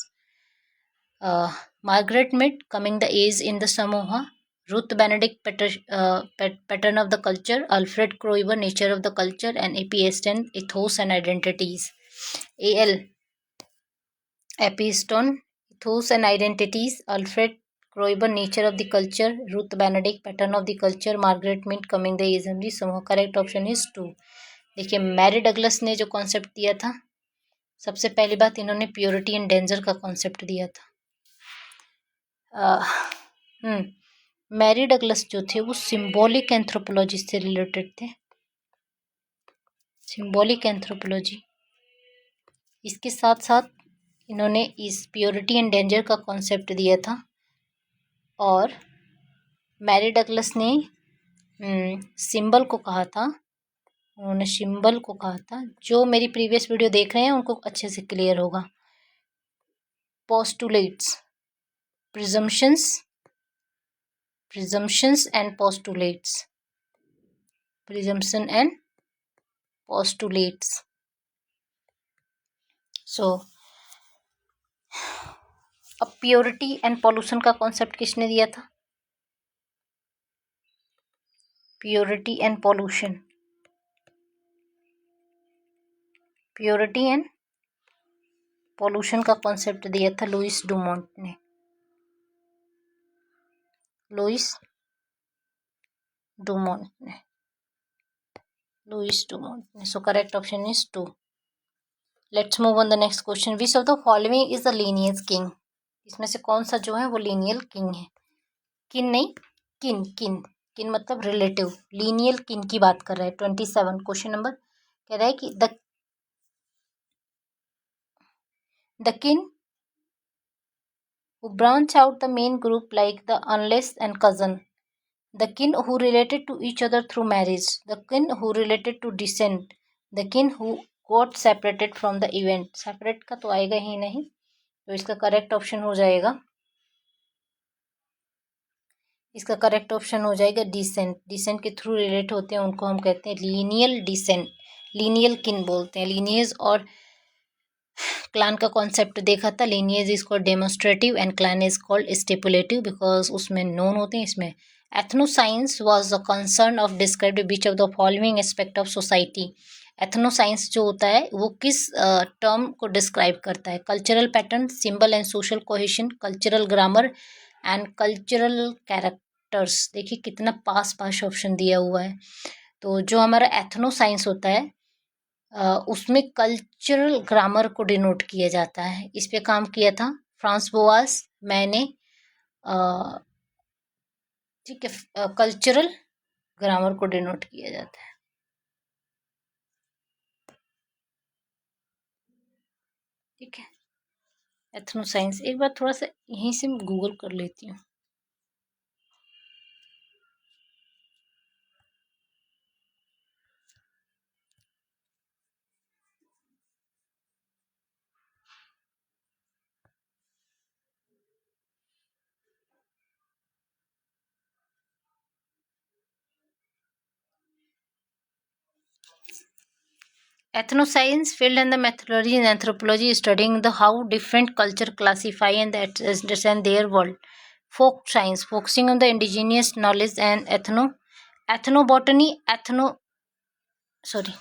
Margaret Mead, Coming the Age in the Samoa. Ruth Benedict, Pattern of the Culture. Alfred Kroeber, Nature of the Culture. And A.P. Easton, Ethos and Identities. A.L. Episton, Ethos and Identities. Alfred Kroeber, Nature of the Culture. Ruth Benedict, Pattern of the Culture. Margaret Mead, Coming the Age in the Samoa. Correct option is 2. देखिए, Mary Douglas ने जो concept दिया था, सबसे पहली बात इन्होंने purity and danger का कॉन्सेप्ट दिया था. मैरी डगलस जो थे वो सिंबॉलिक एंथ्रोपोलॉजी से रिलेटेड थे. Symbolic anthropology. इसके साथ साथ इन्होंने इस प्योरिटी एंड डेंजर का कॉन्सेप्ट दिया था. और मैरी डगलस ने सिंबल को कहा था. उन्होंने सिंबल को कहा था. जो मेरी प्रीवियस वीडियो देख रहे हैं उनको अच्छे से क्लियर होगा. Postulates, presumptions and postulates. Presumption and postulates. So, अब प्योरिटी एंड पॉल्यूशन का कॉन्सेप्ट किसने दिया था? Purity and pollution. Purity and pollution का कॉन्सेप्ट दिया था लुइस डुमोंट ने. लुइस डुमोंट ने. सो correct option is 2. Let's move on the next question. Which of the following is the linear king? इसमें से कौन सा जो है वो लीनियर किंग है? किन नहीं, किन मतलब रिलेटिव. लीनियर किन की बात कर रहा है. 27 क्वेश्चन नंबर कह रहा है कि the kin who branch out the main group like the unless and cousin. The kin who related to each other through marriage. The kin who related to descent. The kin who got separated from the event. Separate का तो आएगा ही नहीं, तो इसका correct option हो जाएगा इसका correct option हो जाएगा डिसेंट। डिसेंट के थ्रू रिलेट होते हैं उनको हम कहते हैं लीनियल डिसेंट। लीनियल किन बोलते हैं। लीनियज और क्लान का कॉन्सेप्ट देखा था। Lineage is called demonstrative and clan is called stipulative because उसमें नोन होते हैं। इसमें ethnoscience was the concern of describe which of the following aspect of society. Ethnoscience जो होता है वो किस टर्म को डिस्क्राइब करता है। Cultural pattern, symbol and social cohesion, cultural grammar and cultural characters. देखिए कितना पास पास ऑप्शन दिया हुआ है। तो जो हमारा एथनोसाइंस होता है उसमें कल्चरल ग्रामर को डिनोट किया जाता है। इस पे काम किया था फ्रांस बोआस, मैंने। ठीक है, कल्चरल ग्रामर को डिनोट किया जाता है। ठीक है, एथनोसाइंस एक बार थोड़ा सा यहीं से गूगल कर लेती हूँ। Ethnoscience field and the methodology in anthropology is studying the how different culture classify and understand their world. Folk science focusing on the indigenous knowledge and ethnobotany sorry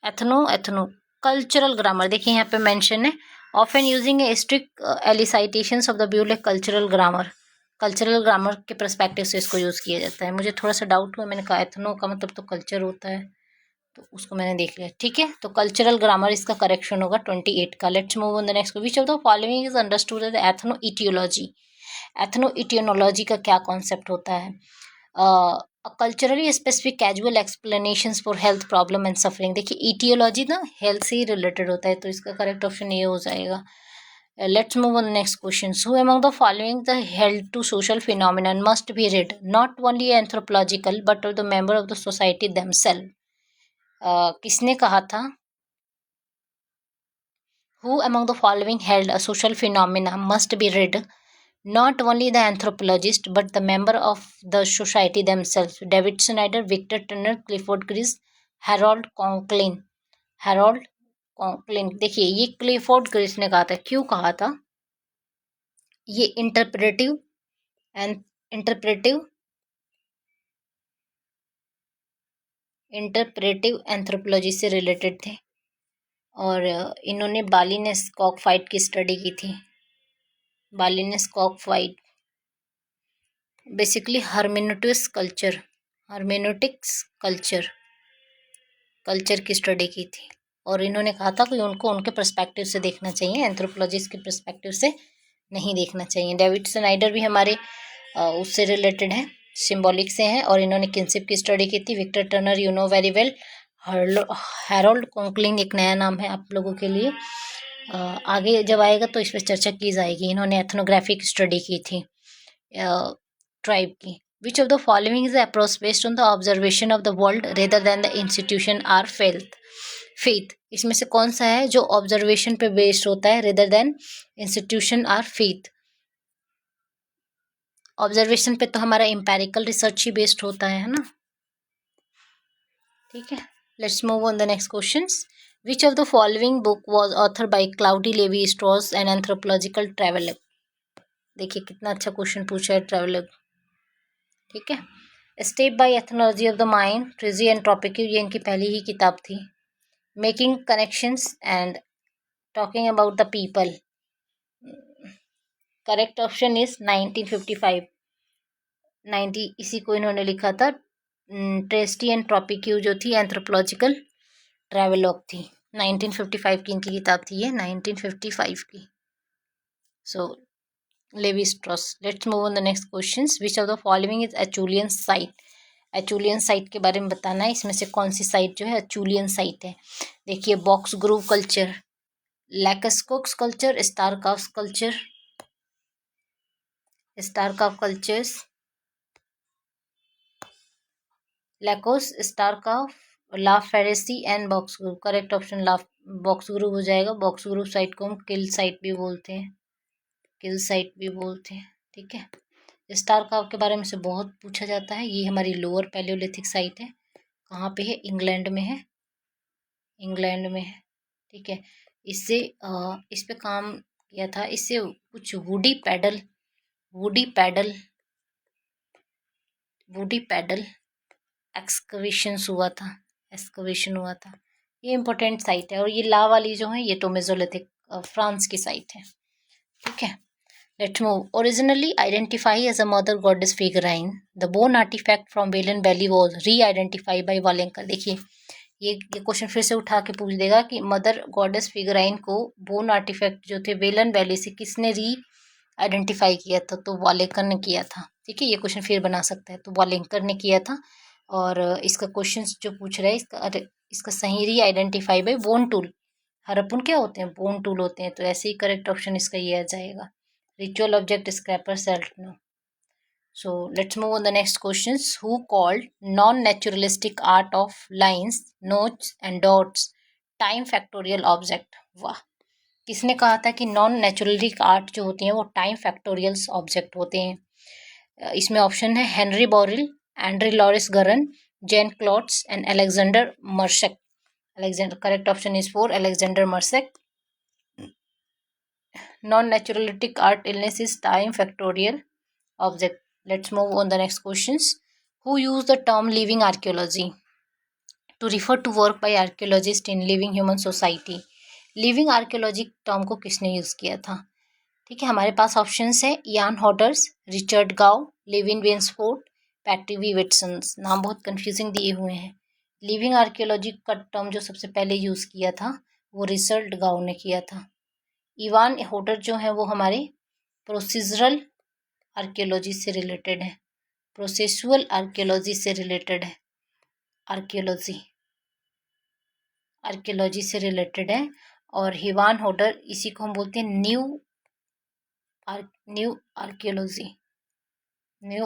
ethno cultural grammar. देखिए यहाँ पे mention है often using a strict elicitations of the view like cultural grammar. Cultural grammar के perspective से इसको use किया जाता है। मुझे थोड़ा सा डाउट हुआ, मैंने कहा एथनो का मतलब तो कल्चर होता है, तो उसको मैंने देख लिया। ठीक है, तो कल्चरल ग्रामर इसका करेक्शन होगा 28 का। Let's move on the next. Which of the following is understood as ethno etiology. Ethno etiology का क्या कॉन्सेप्ट होता है? Culturally specific casual explanations for health problem and suffering. देखिए इटियोलॉजी ना हेल्थ से ही रिलेटेड होता है, तो इसका करेक्ट ऑप्शन ये हो जाएगा। Let's move on the next questions. Who among the following the held to social phenomenon must be read not only anthropological but of the member of the society themselves? किसने कहा था? Who among the following held a social phenomena must be read not only the anthropologist but the member of the society themselves? David Snyder, Victor Turner, Clifford Chris, Harold Conklin. Harold Conklin। देखिए ये Clifford Chris ने कहा था। क्यों कहा था? ये interpretive anthropology से रिलेटेड थे और इन्होंने बालिनेस कॉक फाइट की स्टडी की थी। बालिनेस Kock fight basically hermeneutics culture की स्टडी की थी और इन्होंने कहा था कि उनको उनके पर्सपेक्टिव से देखना चाहिए, एंथ्रोपोलॉजिस्ट के पर्सपेक्टिव से नहीं देखना चाहिए। डेविड स्नाइडर भी हमारे उससे रिलेटेड है, सिंबॉलिक से हैं और इन्होंने किनशिप की स्टडी की थी। Victor Turner you know very well. Harold Conklin एक नया नाम है आप लोगों के लिए, आगे जब आएगा तो इस पर चर्चा की जाएगी। इन्होंने एथनोग्राफिक स्टडी की थी ट्राइब की। विच of the following is approach based on the observation of the world rather than the institution are faith. इसमें से कौन सा है जो ऑब्जर्वेशन पे बेस्ड होता है rather than institution are faith? Observation पे तो हमारा एम्पेरिकल रिसर्च ही बेस्ड होता है ना। ठीक है, let's move on the next questions. Which of the following book was author by Claude Levi Strauss an anthropological traveller. देखिए कितना अच्छा क्वेश्चन पूछा है ट्रैवलर। ठीक है, step by ethnology of the mind, Tristes and Tropiques, ये इनकी पहली ही किताब थी। Making connections and talking about the people. Correct option is 1955। 90 इसी को इन्होंने लिखा था। ट्रेस्टी एंड ट्रॉपिक्यू जो थी एंथ्रोपोलॉजिकल ट्रैवलॉग थी। 1955 की इनकी किताब थी ये, 1955 की। So Levi Strauss. Let's move on the next questions. Which of the following is Acheulian site. Acheulian site के बारे में बताना है, इसमें से कौन सी साइट जो है एचुलियन साइट है। देखिए Boxgrove culture, Lascaux culture, Star Carr cultures, Lascaux, Star Carr, La Ferrassie and Boxgrove. Correct option La Boxgrove हो जाएगा। बॉक्स ग्रुप साइट को हम किल साइट भी बोलते हैं, ठीक है। स्टार काव के बारे में से बहुत पूछा जाता है। ये हमारी लोअर पैलियोलिथिक साइट है। कहाँ पे है? इंग्लैंड में है, इंग्लैंड में है। ठीक है, इससे इस पे काम किया था। इससे कुछ वुडी पैडल एक्सकवेशन हुआ था। ये इम्पोर्टेंट साइट है। और ये ला वाली जो है ये तो मेसोलिथिक फ्रांस की साइट है। ठीक है, let's move. Originally identified as a mother goddess figurine, the bone artifact from Whelan Valley was re-identified by Wallenकर। देखिए ये क्वेश्चन फिर से उठा के पूछ देगा कि मदर गॉडेस फिगराइन को बोन आर्टिफैक्ट जो थे वेलन वैली से किसने री आइडेंटिफाई किया था? तो वालेकर ने किया था। ठीक है, ये क्वेश्चन फिर बना सकता है, तो वालेकर ने किया था। और इसका क्वेश्चन जो पूछ रहा है इसका सही री identify by bone tool. Harappan क्या होते हैं? बोन टूल होते हैं। तो ऐसे ही करेक्ट ऑप्शन इसका ये आ जाएगा। Ritual object scraper self no. So let's move on the next questions. Who called non-naturalistic art of lines, notes and dots time factorial object? वाह, किसने कहा था कि नॉन नेचुरलिस्टिक आर्ट जो होती हैं वो टाइम फैक्टोरियल्स ऑब्जेक्ट होते हैं? इसमें ऑप्शन है Henri Breuil, Andre Leroi Gourhan, Jean Clottes and Alexander Marshack. Alexander, correct option is 4 Alexander Marshack. Non-naturalistic art illness is time factorial object. Let's move on the next questions. Who used the term living archaeology to refer to work by archaeologists in living human society? Living archaeology term को किसने use किया था? ठीक है, हमारे पास options है यान हॉडर्स, Richard गाउ, लेविन वेन्सफोर्ड, पैट्री वी विटसन्स। नाम बहुत कंफ्यूजिंग दिए हुए हैं। लिविंग आर्कियोलॉजी का टर्म जो सबसे पहले यूज किया था वो रिचर्ड गाउ ने किया था। इवान होडर जो है वो हमारे प्रोसीजरल आर्कियोलॉजी से रिलेटेड है, प्रोसेसुअल आर्कियोलॉजी से रिलेटेड है, आर्कियोलॉजी से रिलेटेड है। और हिवान होडर इसी को हम बोलते हैं न्यू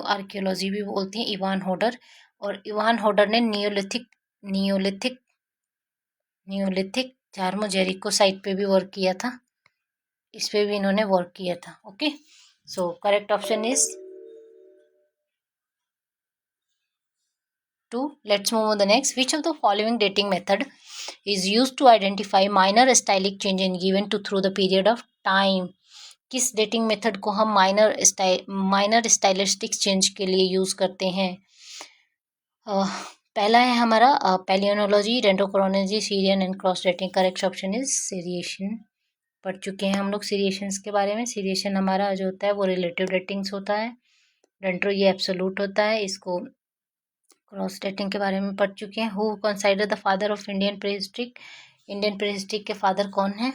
आर्कियोलॉजी भी बोलते हैं इवान होडर। और इवान होडर ने नियोलिथिक जार्मो जेरिको साइट पे भी वर्क किया था। इस पे भी इन्होंने वर्क किया था। Okay, so correct option is 2. Let's move on the next. Which of the following dating method is used to identify minor stylistic change in given to through the period of time? किस dating method को हम minor stylistic change के लिए use करते हैं? पहला है हमारा palynology, dendrochronology, seriation and cross dating. Correct option is seriation. पढ़ चुके हैं हम लोग सीरिएशंस के बारे में। सीरिएशन हमारा जो होता है वो रिलेटिव डेटिंग्स होता है। डेंड्रो ये एब्सोल्यूट होता है। इसको क्रॉस डेटिंग के बारे में पढ़ चुके हैं। Who consider the father of Indian prehistoric? Indian prehistoric के फादर कौन है?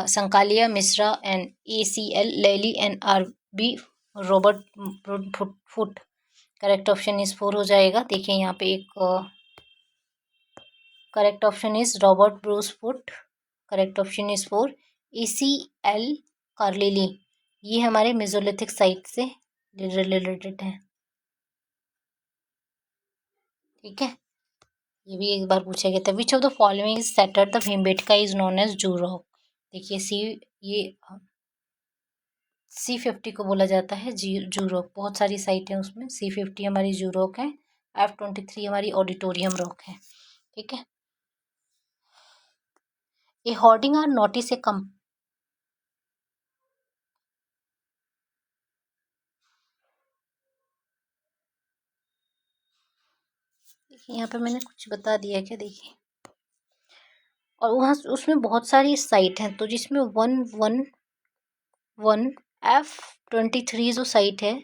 संकालिया मिश्रा एंड ACL लेली and RB Robert Foote. Correct option is 4 हो जाएगा। देखिए यहाँ पे एक correct option is Robert Bruce Foote. Correct option is 4 ACL Carlleyle. ये हमारे मेसोलिथिक साइट से रिलेटेड है। ठीक है, ये भी एक बार पूछा गया था। Which of the following is setter the Bhimbetka is known as zoo rock? देखिए ये C50 को बोला जाता है जू रॉक। बहुत सारी साइट है उसमें। C50 हमारी जू रॉक है, F23 हमारी ऑडिटोरियम रॉक है। ठीक है, ए होर्डिंग आर नोटिस ए कम यहाँ पे मैंने कुछ बता दिया क्या? देखिए, और वहाँ उसमें बहुत सारी साइट हैं। तो जिसमें 111F23 जो साइट है,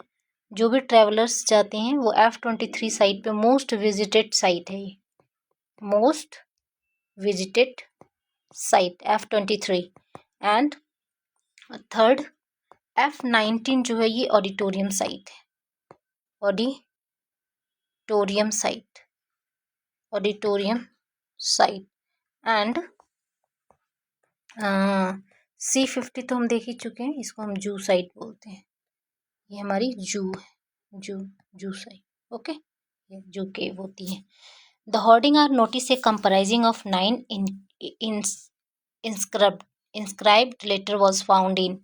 जो भी ट्रेवलर्स जाते हैं वो F23 साइट पे मोस्ट विजिटेड साइट है। Most visited site F23 and third F19 जो है ये ऑडिटोरियम साइट है। ऑडिटोरियम साइट एंड C50 तो हम देख ही चुके हैं। इसको हम जू साइट बोलते हैं। ये हमारी जू है, जू साइट। ओके, ये जू केव होती है। The hoarding are notice a comprising of 9 inscribed letter was found in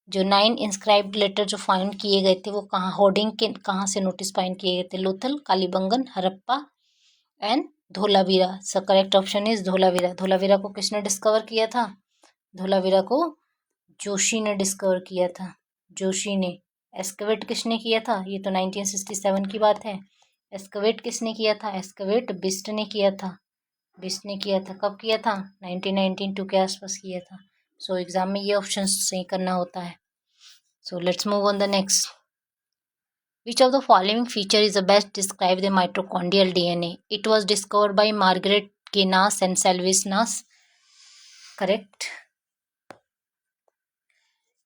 जो 9 इंस्क्राइब्ड लेटर जो फाइंड किए गए थे वो कहाँ, होर्डिंग के कहाँ से नोटिस फाइंड किए गए थे? Lothal, Kalibangan, Harappa and Dholavira. So correct option is Dholavira. Dholavira को किसने डिस्कवर किया था? धोलावीरा को जोशी ने डिस्कवर किया था, जोशी ने। एस्कवेट किसने किया था? ये तो 1967 की बात है। एस्कवेट किसने किया था? एस्कवेट बिस्ट ने किया था, बिस्ट ने किया था। कब किया था? 1992 के आसपास किया था। सो एग्जाम में ये ऑप्शन सही करना होता है। सो let's move on the next. Which of the following feature is the best describe the mitochondrial DNA? It was discovered by Margaret K. Nass and Salvis Nass. Correct.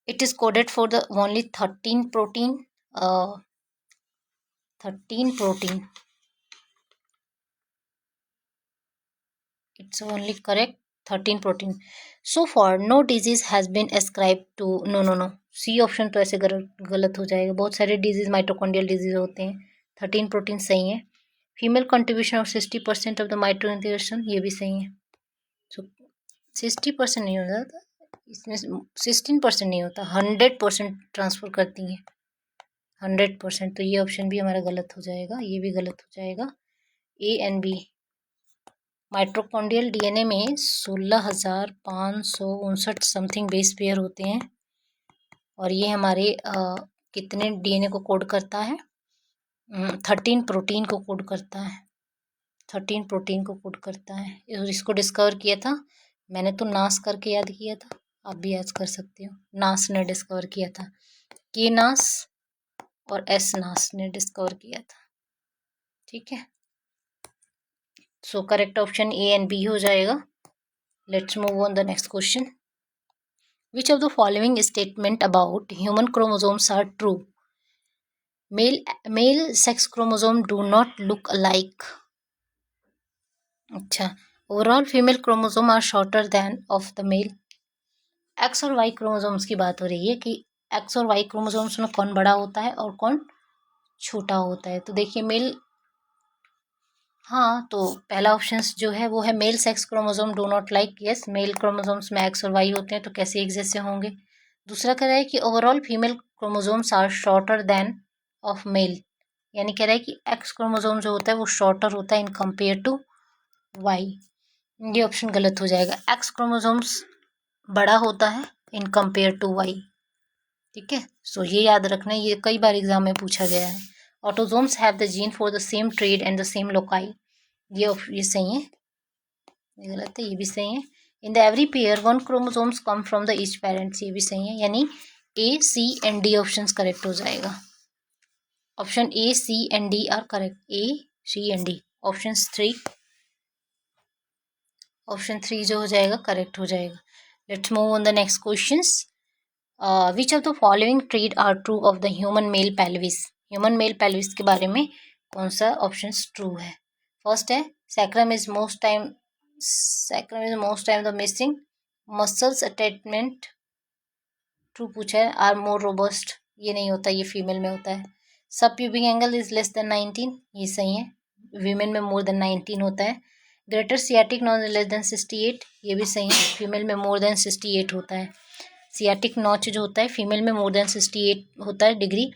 It is coded for the only 13 protein. 13 protein. It's only correct 13 protein. So far no disease has been ascribed to. No. C option तो ऐसे गलत हो जाएगा। बहुत सारे disease mitochondrial disease होते हैं। 13 protein सही है। Female contribution of 60% of the mitochondrial, ये भी सही है। सो 60% नहीं होता, इसमें 16% नहीं होता, 100% ट्रांसफर करती हैं, 100%। तो ये ऑप्शन भी हमारा गलत हो जाएगा, ये भी गलत हो जाएगा। A and B. Mitochondrial DNA में 16,559 समथिंग बेस पेयर होते हैं और ये हमारे कितने डीएनए को कोड करता है? 13 प्रोटीन को कोड करता है, 13 प्रोटीन को कोड करता है। इसको डिस्कवर किया था, मैंने तो नास करके याद किया था, आप भी याद कर सकते हो। नास ने डिस्कवर किया था, के नास और एस नास ने डिस्कवर किया था। ठीक है, so correct option A and B हो जाएगा। Let's move on the next question. Which of the following statement about human chromosomes are true? Male sex chromosome do not look alike. अच्छा, overall female chromosome are shorter than of the male. X और Y chromosomes की बात हो रही है कि x और Y chromosomes में कौन बड़ा होता है और कौन छोटा होता है। तो देखिए मेल, हाँ, तो पहला ऑप्शन जो है वो है male sex chromosome do not like. Yes, male chromosomes में एक्स और वाई होते हैं तो कैसे एक जैसे होंगे। दूसरा कह रहा है कि overall female chromosomes are shorter than of male, यानी कह रहा है कि एक्स क्रोमोसोम जो होता है वो शॉर्टर होता है इन कंपेयर टू वाई। ये ऑप्शन गलत हो जाएगा, एक्स क्रोमोसोम्स बड़ा होता है इन कंपेयर टू वाई। ठीक है, सो ये याद रखना, ये कई बार एग्जाम में पूछा गया है। Autosomes have the gene for the same trade and the same loci. ये सही है, ये गलत है, ये भी सही है। In the every pair 1 chromosomes come from the each parents, ये भी सही है। यानी A, C and D option correct हो जाएगा। Option A, C and D are correct. A, C and D. Option 3 जो हो जाएगा करेक्ट हो जाएगा। Let's move on the next questions. Which of the following trade are true of the human male pelvis? Human male pelvis के बारे में कौन सा ऑप्शन ट्रू है? फर्स्ट है sacrum is most time the missing muscles attachment. True पूछा है। Are more robust, ये नहीं होता, ये फीमेल में होता है। सब pubic angle is less than 19, ये सही है, वीमेन में मोर देन 19 होता है। Greater sciatic notch less than 68, ये भी सही है, फीमेल में मोर देन 68 होता है। सियाटिक नॉच जो होता है फीमेल में मोर देन 68 होता है डिग्री,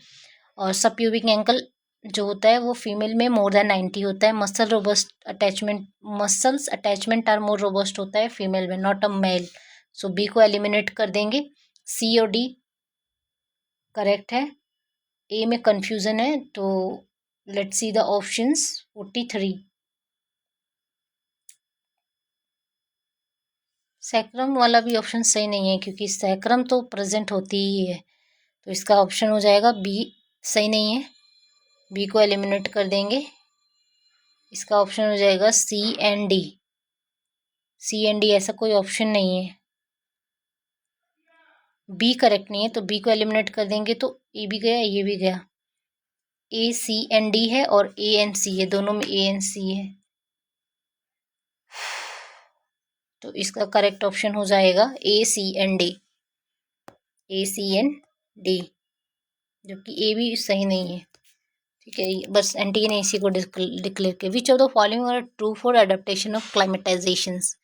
और सब प्यूबिक एंगल जो होता है वो फीमेल में मोर देन 90 होता है। Muscles attachment are more robust होता है फीमेल में, not a male. So B को एलिमिनेट कर देंगे, सी और डी करेक्ट है। ए में कंफ्यूजन है, तो let's see the options. 43 sacrum वाला भी ऑप्शन सही नहीं है क्योंकि सैक्रम तो प्रेजेंट होती ही है, तो इसका ऑप्शन हो जाएगा बी, सही नहीं है, बी को एलिमिनेट कर देंगे। इसका ऑप्शन हो जाएगा C and D. C and D ऐसा कोई ऑप्शन नहीं है, बी करेक्ट नहीं है, तो बी को एलिमिनेट कर देंगे तो ए भी गया, ये भी गया। ए, सी एंड डी है और ए एंड सी है, दोनों में ए एंड सी है, तो इसका करेक्ट ऑप्शन हो जाएगा A, C and D. A, C and D, जबकि ए भी सही नहीं है। ठीक है, बस एनटीए ने इसी को डिक्लेयर किया। Which of the following are true for adaptation of acclimatizations?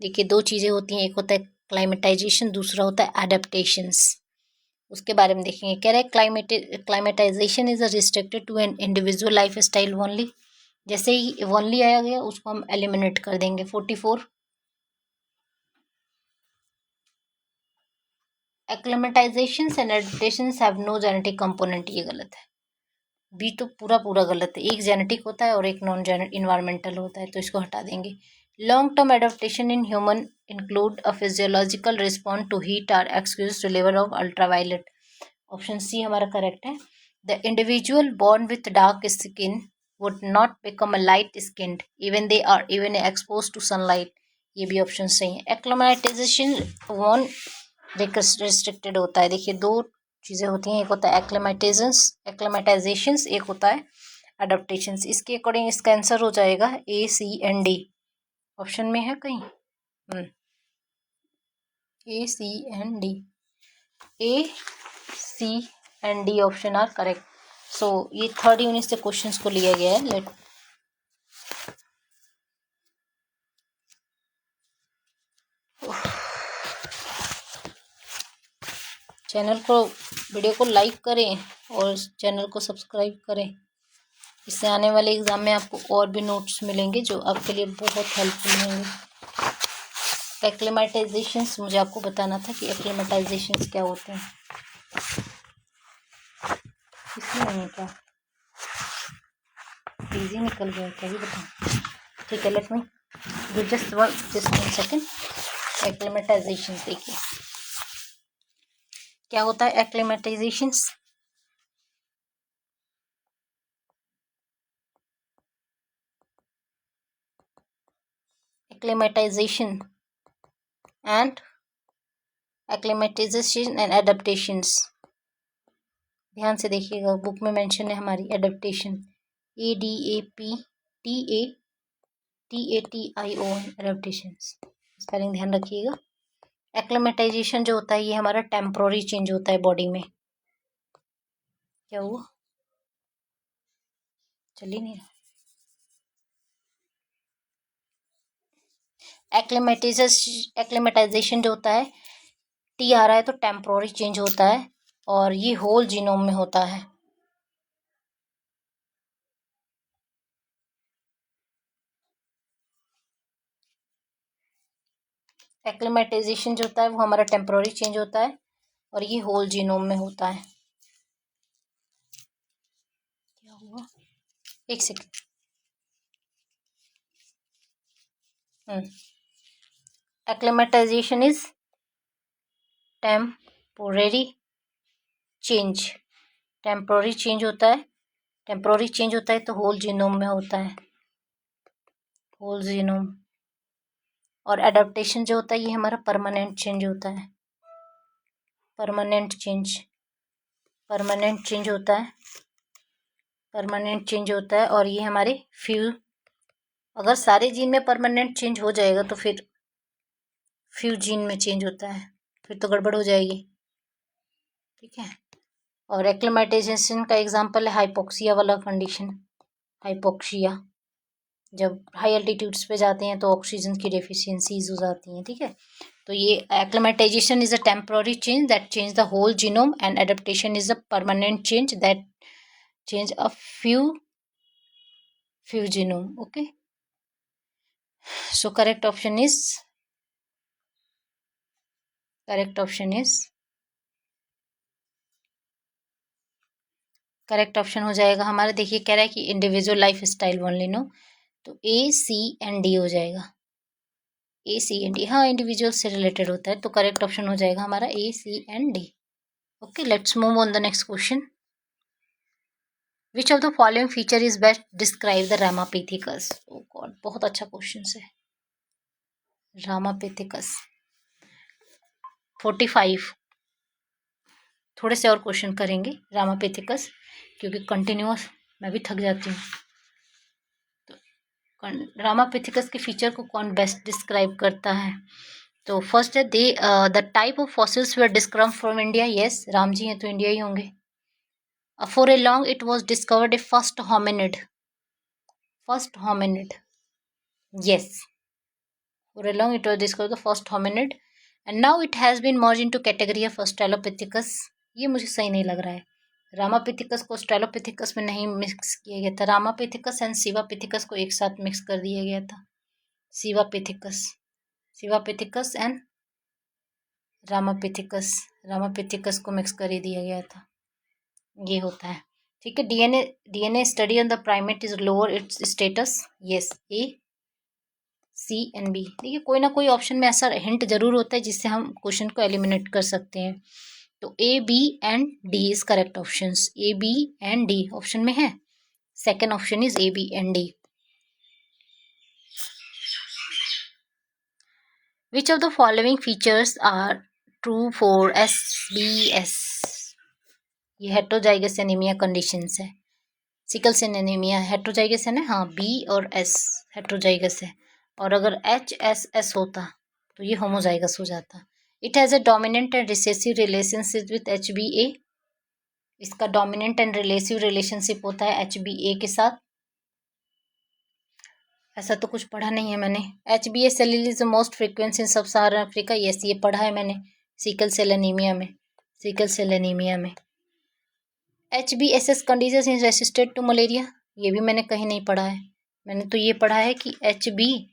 देखिए दो चीज़ें होती हैं, एक होता है क्लाइमेटाइजेशन, दूसरा होता है एडेप्टेशंस। उसके बारे में देखेंगे। कह रहा है acclimatization is restricted to an individual life style only. जैसे ही ओनली आया गया उसको हम एलिमिनेट कर देंगे। 44 acclimatisation and adaptation have no genetic component, ये गलत है। बी तो पूरा पूरा गलत है, एक जेनेटिक होता है और एक नॉन इन्वायरमेंटल होता है, तो इसको हटा देंगे। Long term adaptation in human include a physiological response to heat are excuse deliver of ultraviolet. Option C हमारा करेक्ट है। The individual born with dark skin would not become a light skinned even they are even expose to sunlight, ये भी option सही है। Acclimatisation one restricted होता है। देखिए दो चीज़ें होती हैं, एक होता है एक्लेमेटाइजेशंस, एक होता है अडेप्टेशंस। इसके अकॉर्डिंग इसका आंसर हो जाएगा ACND। ऑप्शन में है कहीं ACND, ACND option are correct. So ये थर्ड यूनिट से क्वेश्चंस को लिया गया है। लेट चैनल को, वीडियो को लाइक करें और चैनल को सब्सक्राइब करें। इससे आने वाले एग्ज़ाम में आपको और भी नोट्स मिलेंगे जो आपके लिए बहुत हेल्पफुल होंगे। एक्लेमेटाइजेशंस मुझे आपको बताना था कि एक्लेमेटाइजेशंस क्या होते हैं। इसमें नहीं क्या इजी निकल गया क्या, भी बताऊँ? ठीक है, let me do just one second. Acclimatizations देखिए क्या होता है। Acclimatizations acclimatization and acclimatization and adaptations, ध्यान से देखिएगा, बुक में मेंशन है हमारी एडेप्टेशन, ADAPTATION एडेप्टेशंस, स्पेलिंग ध्यान रखिएगा। एक्लेमेटाइजेशन जो होता है ये हमारा टेम्पोररी चेंज होता है बॉडी में। क्या हुआ, चल ही नहीं रहा। एक्लेमेटाइजेशन जो होता है, टी आ रहा है तो टेम्पोररी चेंज होता है और ये होल जीनोम में होता है। एक्लेमेटाइजेशन जो होता है वो हमारा टेम्पोररी चेंज होता है और ये होल जीनोम में होता है। क्या हुआ, एक second. Acclimatisation is temporary change, temporary change होता है, टेम्पोररी चेंज होता है तो होल जीनोम में होता है, होल जीनोम। और एडाप्टेशन जो होता है ये हमारा परमानेंट चेंज होता है, परमानेंट चेंज, परमानेंट चेंज होता है, परमानेंट चेंज होता है। और ये हमारे अगर सारे जीन में परमानेंट चेंज हो जाएगा तो फिर फ्यू जीन में चेंज होता है, फिर तो गड़बड़ हो जाएगी। ठीक है। और एक्लेमेटाइजेशन का एग्जांपल है हाइपोक्सिया वाला कंडीशन, हाइपोक्सिया, जब हाई एल्टीट्यूड्स पे जाते हैं तो ऑक्सीजन की डेफिशिएंसीज हो जाती हैं। ठीक है, तो ये acclimatisation is a temporary change that change the whole genome and adaptation is a permanent change that change a few genome. Okay, so correct option is correct option हो जाएगा हमारा। देखिए कह रहा है कि individual life style only no, तो ACND हो जाएगा, ACND। हाँ, इंडिविजुअल से रिलेटेड होता है तो करेक्ट ऑप्शन हो जाएगा हमारा ACND। Okay, let's move on the next question. Which of the following feature is best describe the Ramapithecus. Oh God, बहुत अच्छा क्वेश्चन है। रामापिथिकस 45, थोड़े से और क्वेश्चन करेंगे रामापिथिकस क्योंकि कंटिन्यूअस मैं भी थक जाती हूँ। तो रामापिथिकस के फीचर को कौन बेस्ट डिस्क्राइब करता है? तो फर्स्ट है the type of fossils were describe from India. Yes, Ram ji हैं तो इंडिया ही होंगे। For a long it was discovered a first hominid, first hominid. Yes, for a long it was discovered the first hominid and now it has been merged into category of Australopithecus. ये मुझे सही नहीं लग रहा है। Ramapithecus को Australopithecus में नहीं मिक्स किया गया था, रामापिथिकस एंड सिवापिथिकस को एक साथ मिक्स कर दिया गया था। सिवापिथिकस, सिवापिथिकस एंड रामापिथिकस, रामापिथिकस को मिक्स कर ही दिया गया था। ये होता है, ठीक है। DNA study on the primate is lower its status, yes, A, C and B. देखिए कोई ना कोई ऑप्शन में ऐसा हिंट जरूर होता है जिससे हम क्वेश्चन को एलिमिनेट कर सकते हैं। तो A, B and D is correct option. A, B and D option में है। Second option is A, B and D. Which of the following features are true for SBS? ये हेट्रोजाइगस एनीमिया कंडीशंस है। Sickle cell anaemia heterozygous है ना, हाँ, B और S heterozygous है, और अगर HSS होता तो ये होमोजाइगस हो जाता। It has a dominant and recessive relationship with HbA। इसका डोमिनेंट एंड रिलेसिव रिलेशनशिप होता है HbA के साथ। ऐसा तो कुछ पढ़ा नहीं है मैंने। HbA cell is most frequent in sub Sahara Africa, yes, ये पढ़ा है मैंने सिकल सेल एनीमिया में, सिकल सेल एनीमिया में। HbSS condition is resistant to malaria, ये भी मैंने कहीं नहीं पढ़ा है। मैंने तो ये पढ़ा है कि HbS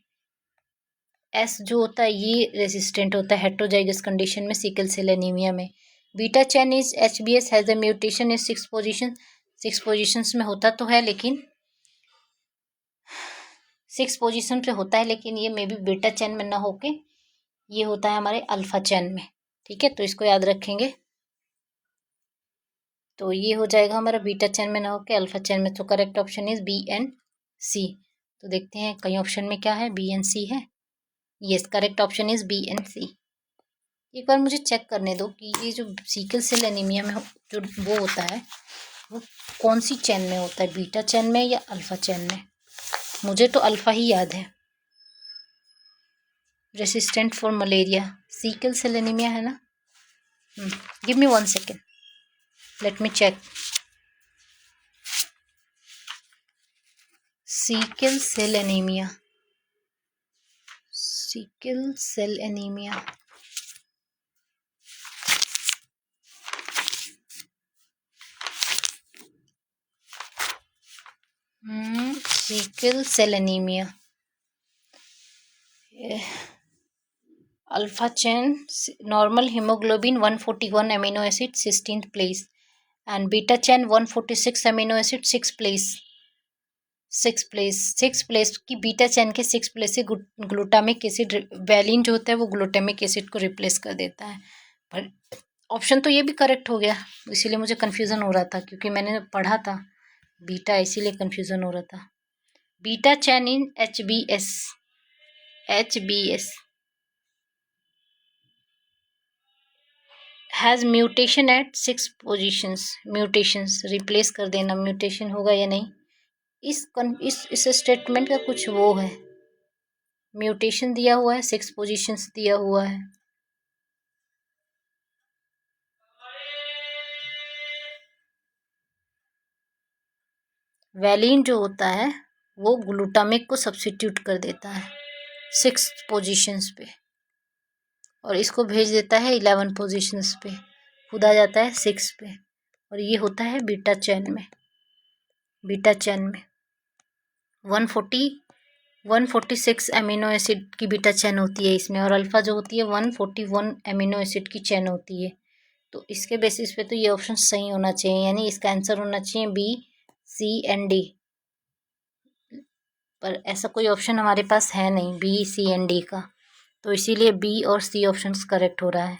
जो होता है ये रेसिस्टेंट होता है हेट्रोजाइगस कंडीशन में, सिकल सेल एनीमिया में। Beta chain is HbS has a mutation is 6 position, 6 positions में होता तो है, लेकिन 6 पोजीशन पे होता है, लेकिन ये मे बी बीटा चैन में ना होके ये होता है हमारे अल्फा चैन में, ठीक है। तो इसको याद रखेंगे। तो ये हो जाएगा हमारा बीटा चैन में ना होके अल्फा चैन में। तो correct option is B and C. तो देखते हैं कई ऑप्शन में क्या है, बी एंड सी है। Yes, correct option is B and C. एक बार मुझे चेक करने दो कि ये जो सिकल सेल एनीमिया में जो वो होता है वो कौन सी चैन में होता है, बीटा चैन में या अल्फा चैन में। मुझे तो अल्फा ही याद है। Resistant for malaria, sickle cell anaemia है ना। Give me 1 second, let me check. Sickle cell anaemia, sickle cell anaemia, sickle cell anaemia, alpha chain, normal haemoglobin 141 amino acid 16th place, and beta chain 146 amino acid 6 place, 6 place की beta chain के 6 place से glutamic acid, valine जो होता है वो glutamic acid को replace कर देता है। पर ऑप्शन तो ये भी करेक्ट हो गया, इसीलिए मुझे कन्फ्यूज़न हो रहा था क्योंकि मैंने पढ़ा था बीटा, इसीलिए कन्फ्यूज़न हो रहा था। Beta chain in HbS, HbS has mutation at 6 positions, mutations replace कर देना, म्यूटेशन होगा या नहीं, इस स्टेटमेंट का कुछ वो है, म्यूटेशन दिया हुआ है, 6 पोजीशंस दिया हुआ है। वैलिन जो होता है वो ग्लूटामिक को सब्स्टिट्यूट कर देता है 6 पोजीशंस पे, और इसको भेज देता है 11 पोजीशंस पे, खुद आ जाता है 6 पे, और ये होता है बीटा चैन में। बीटा चैन में 146 अमीनो एसिड की बीटा चैन होती है इसमें, और अल्फ़ा जो होती है 141 अमीनो एसिड की चैन होती है। तो इसके बेसिस पे तो ये ऑप्शन सही होना चाहिए, यानी इसका आंसर होना चाहिए बी, सी एंड डी। पर ऐसा कोई ऑप्शन हमारे पास है नहीं बी, सी एंड डी का, तो इसीलिए बी और सी ऑप्शन करेक्ट हो रहा है।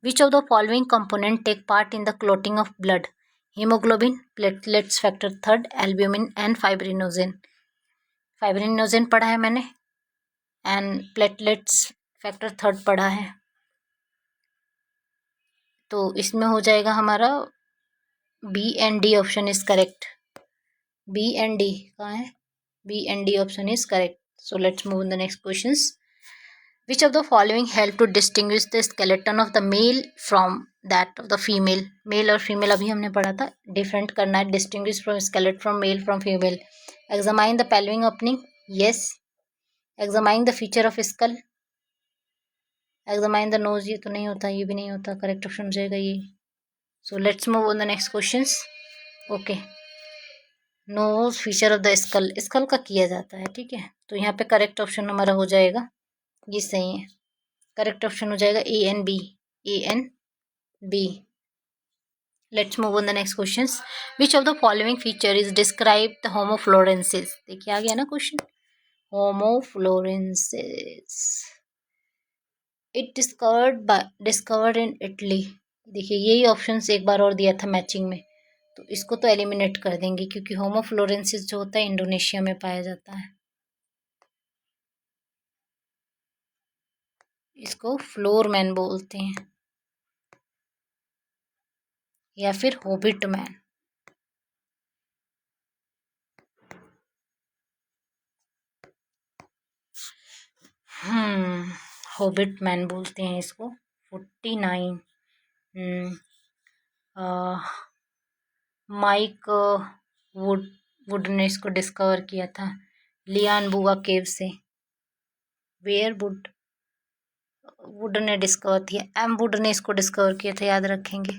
Which of the following component take part in the clotting of blood? Haemoglobin, platelets factor third, albumin and fibrinogen. Fibrinogen पढ़ा है मैंने, एंड प्लेटलेट्स फैक्टर थर्ड पढ़ा है। तो इसमें हो जाएगा हमारा B and D option is correct. B and D कहाँ है? B and D option is correct. So let's move in the next questions. Which of the following help to distinguish the skeleton of the male from that of the female? Male और female अभी हमने पढ़ा था, different करना है, distinguish from skeleton from male from female. Examine the pelvic opening, yes. Examine the feature of skull, examine the nose, ये तो नहीं होता, ये भी नहीं होता, करेक्ट ऑप्शन हो जाएगा ये। So let's move on the next questions. Okay. Nose feature of the skull. Skull का किया जाता है. ठीक है. तो यहाँ पे करेक्ट ऑप्शन हमारा हो जाएगा, ये सही है. करेक्ट ऑप्शन हो जाएगा A and B. A and B. Let's move on the next question. Which of the following feature is describe the Homo floresiensis. देखिए आ गया ना क्वेश्चन. Homo floresiensis. It discovered in Italy. देखिए यही ऑप्शन एक बार और दिया था मैचिंग में, तो इसको तो एलिमिनेट कर देंगे क्योंकि होमोफ्लोरेंसिस जो होता है इंडोनेशिया में पाया जाता है. इसको फ्लोरमैन बोलते हैं या फिर होबिट मैन. होबिट मैन बोलते हैं इसको. 49. माइक वुड ने इसको डिस्कवर किया था लियान बुआ केव से. वेयर वुड ने डिस्कवर किया. एम वुड ने इसको डिस्कवर किया था, याद रखेंगे.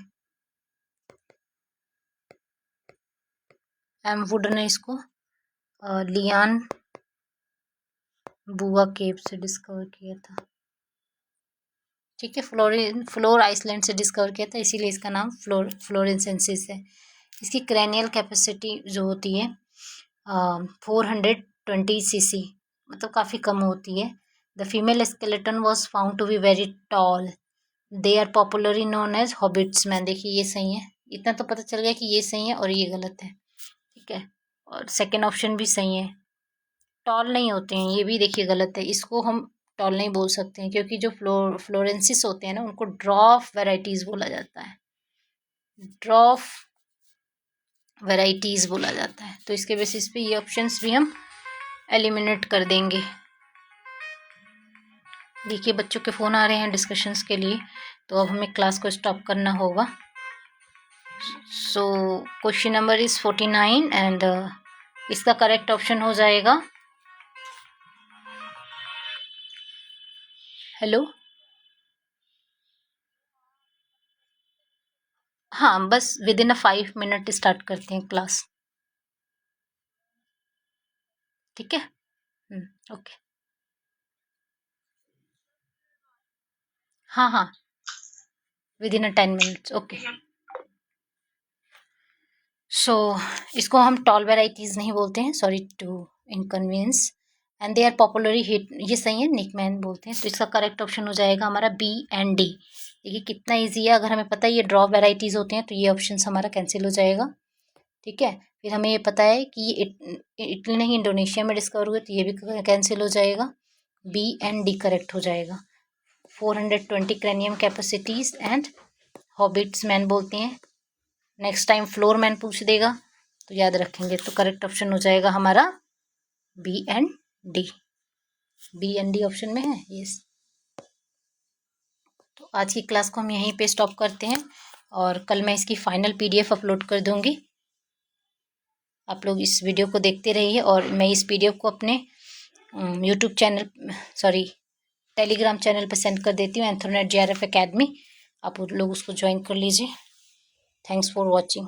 एम वुड ने इसको लियान बुआ केव से डिस्कवर किया था. ठीक है. फ्लोर आइसलैंड से डिस्कवर किया था, इसीलिए इसका नाम फ्लोरेंसेंसिस है. इसकी क्रैनियल कैपेसिटी जो होती है 420 cc, मतलब काफ़ी कम होती है. The female skeleton was found to be very tall. They are popularly known as hobbits man. देखिए ये सही है. इतना तो पता चल गया कि ये सही है और ये गलत है. ठीक है. और सेकेंड ऑप्शन भी सही है. टॉल नहीं होते हैं, ये भी देखिए गलत है. इसको हम टॉल नहीं बोल सकते हैं क्योंकि जो फ्लोरेंसिस होते हैं ना उनको ड्रॉफ वेराइटीज़ बोला जाता है. ड्रॉफ वेराइटीज़ बोला जाता है. तो इसके बेसिस पे ये ऑप्शंस भी हम एलिमिनेट कर देंगे. देखिए बच्चों के फ़ोन आ रहे हैं डिस्कशंस के लिए, तो अब हमें क्लास को स्टॉप करना होगा. So question number is 49 and इसका करेक्ट ऑप्शन हो जाएगा. हेलो. हाँ बस विद इन 5 मिनट स्टार्ट करते हैं क्लास. ठीक है. ओके. हाँ हाँ within 10 minutes. Okay. So इसको हम टॉल वेराइटीज़ नहीं बोलते हैं, sorry to inconvenience. And they are popularly hit, ये सही है, निकमैन बोलते हैं. तो इसका करेक्ट ऑप्शन हो जाएगा हमारा बी एंड डी. देखिए कितना इजी है. अगर हमें पता है ये ड्रॉप वेराइटीज़ होते हैं तो ये ऑप्शन हमारा कैंसिल हो जाएगा. ठीक है. फिर हमें ये पता है कि ये इटली नहीं इंडोनेशिया में डिस्कवर हुए, तो ये भी कैंसिल हो जाएगा. बी एंड डी करेक्ट हो जाएगा. 420 cranium capacities and habits man बोलते हैं. नेक्स्ट टाइम फ्लोर मैन पूछ देगा तो याद रखेंगे. तो करेक्ट ऑप्शन हो जाएगा हमारा B and D. B and D option में है. यस. तो आज की क्लास को हम यहीं पे स्टॉप करते हैं और कल मैं इसकी फाइनल PDF अपलोड कर दूंगी. आप लोग इस वीडियो को देखते रहिए और मैं इस PDF को अपने यूट्यूब चैनल टेलीग्राम चैनल पर सेंड कर देती हूँ, एंथ्रोनेट JRF एकेडमी. आप लोग उसको ज्वाइन कर लीजिए. Thanks for watching.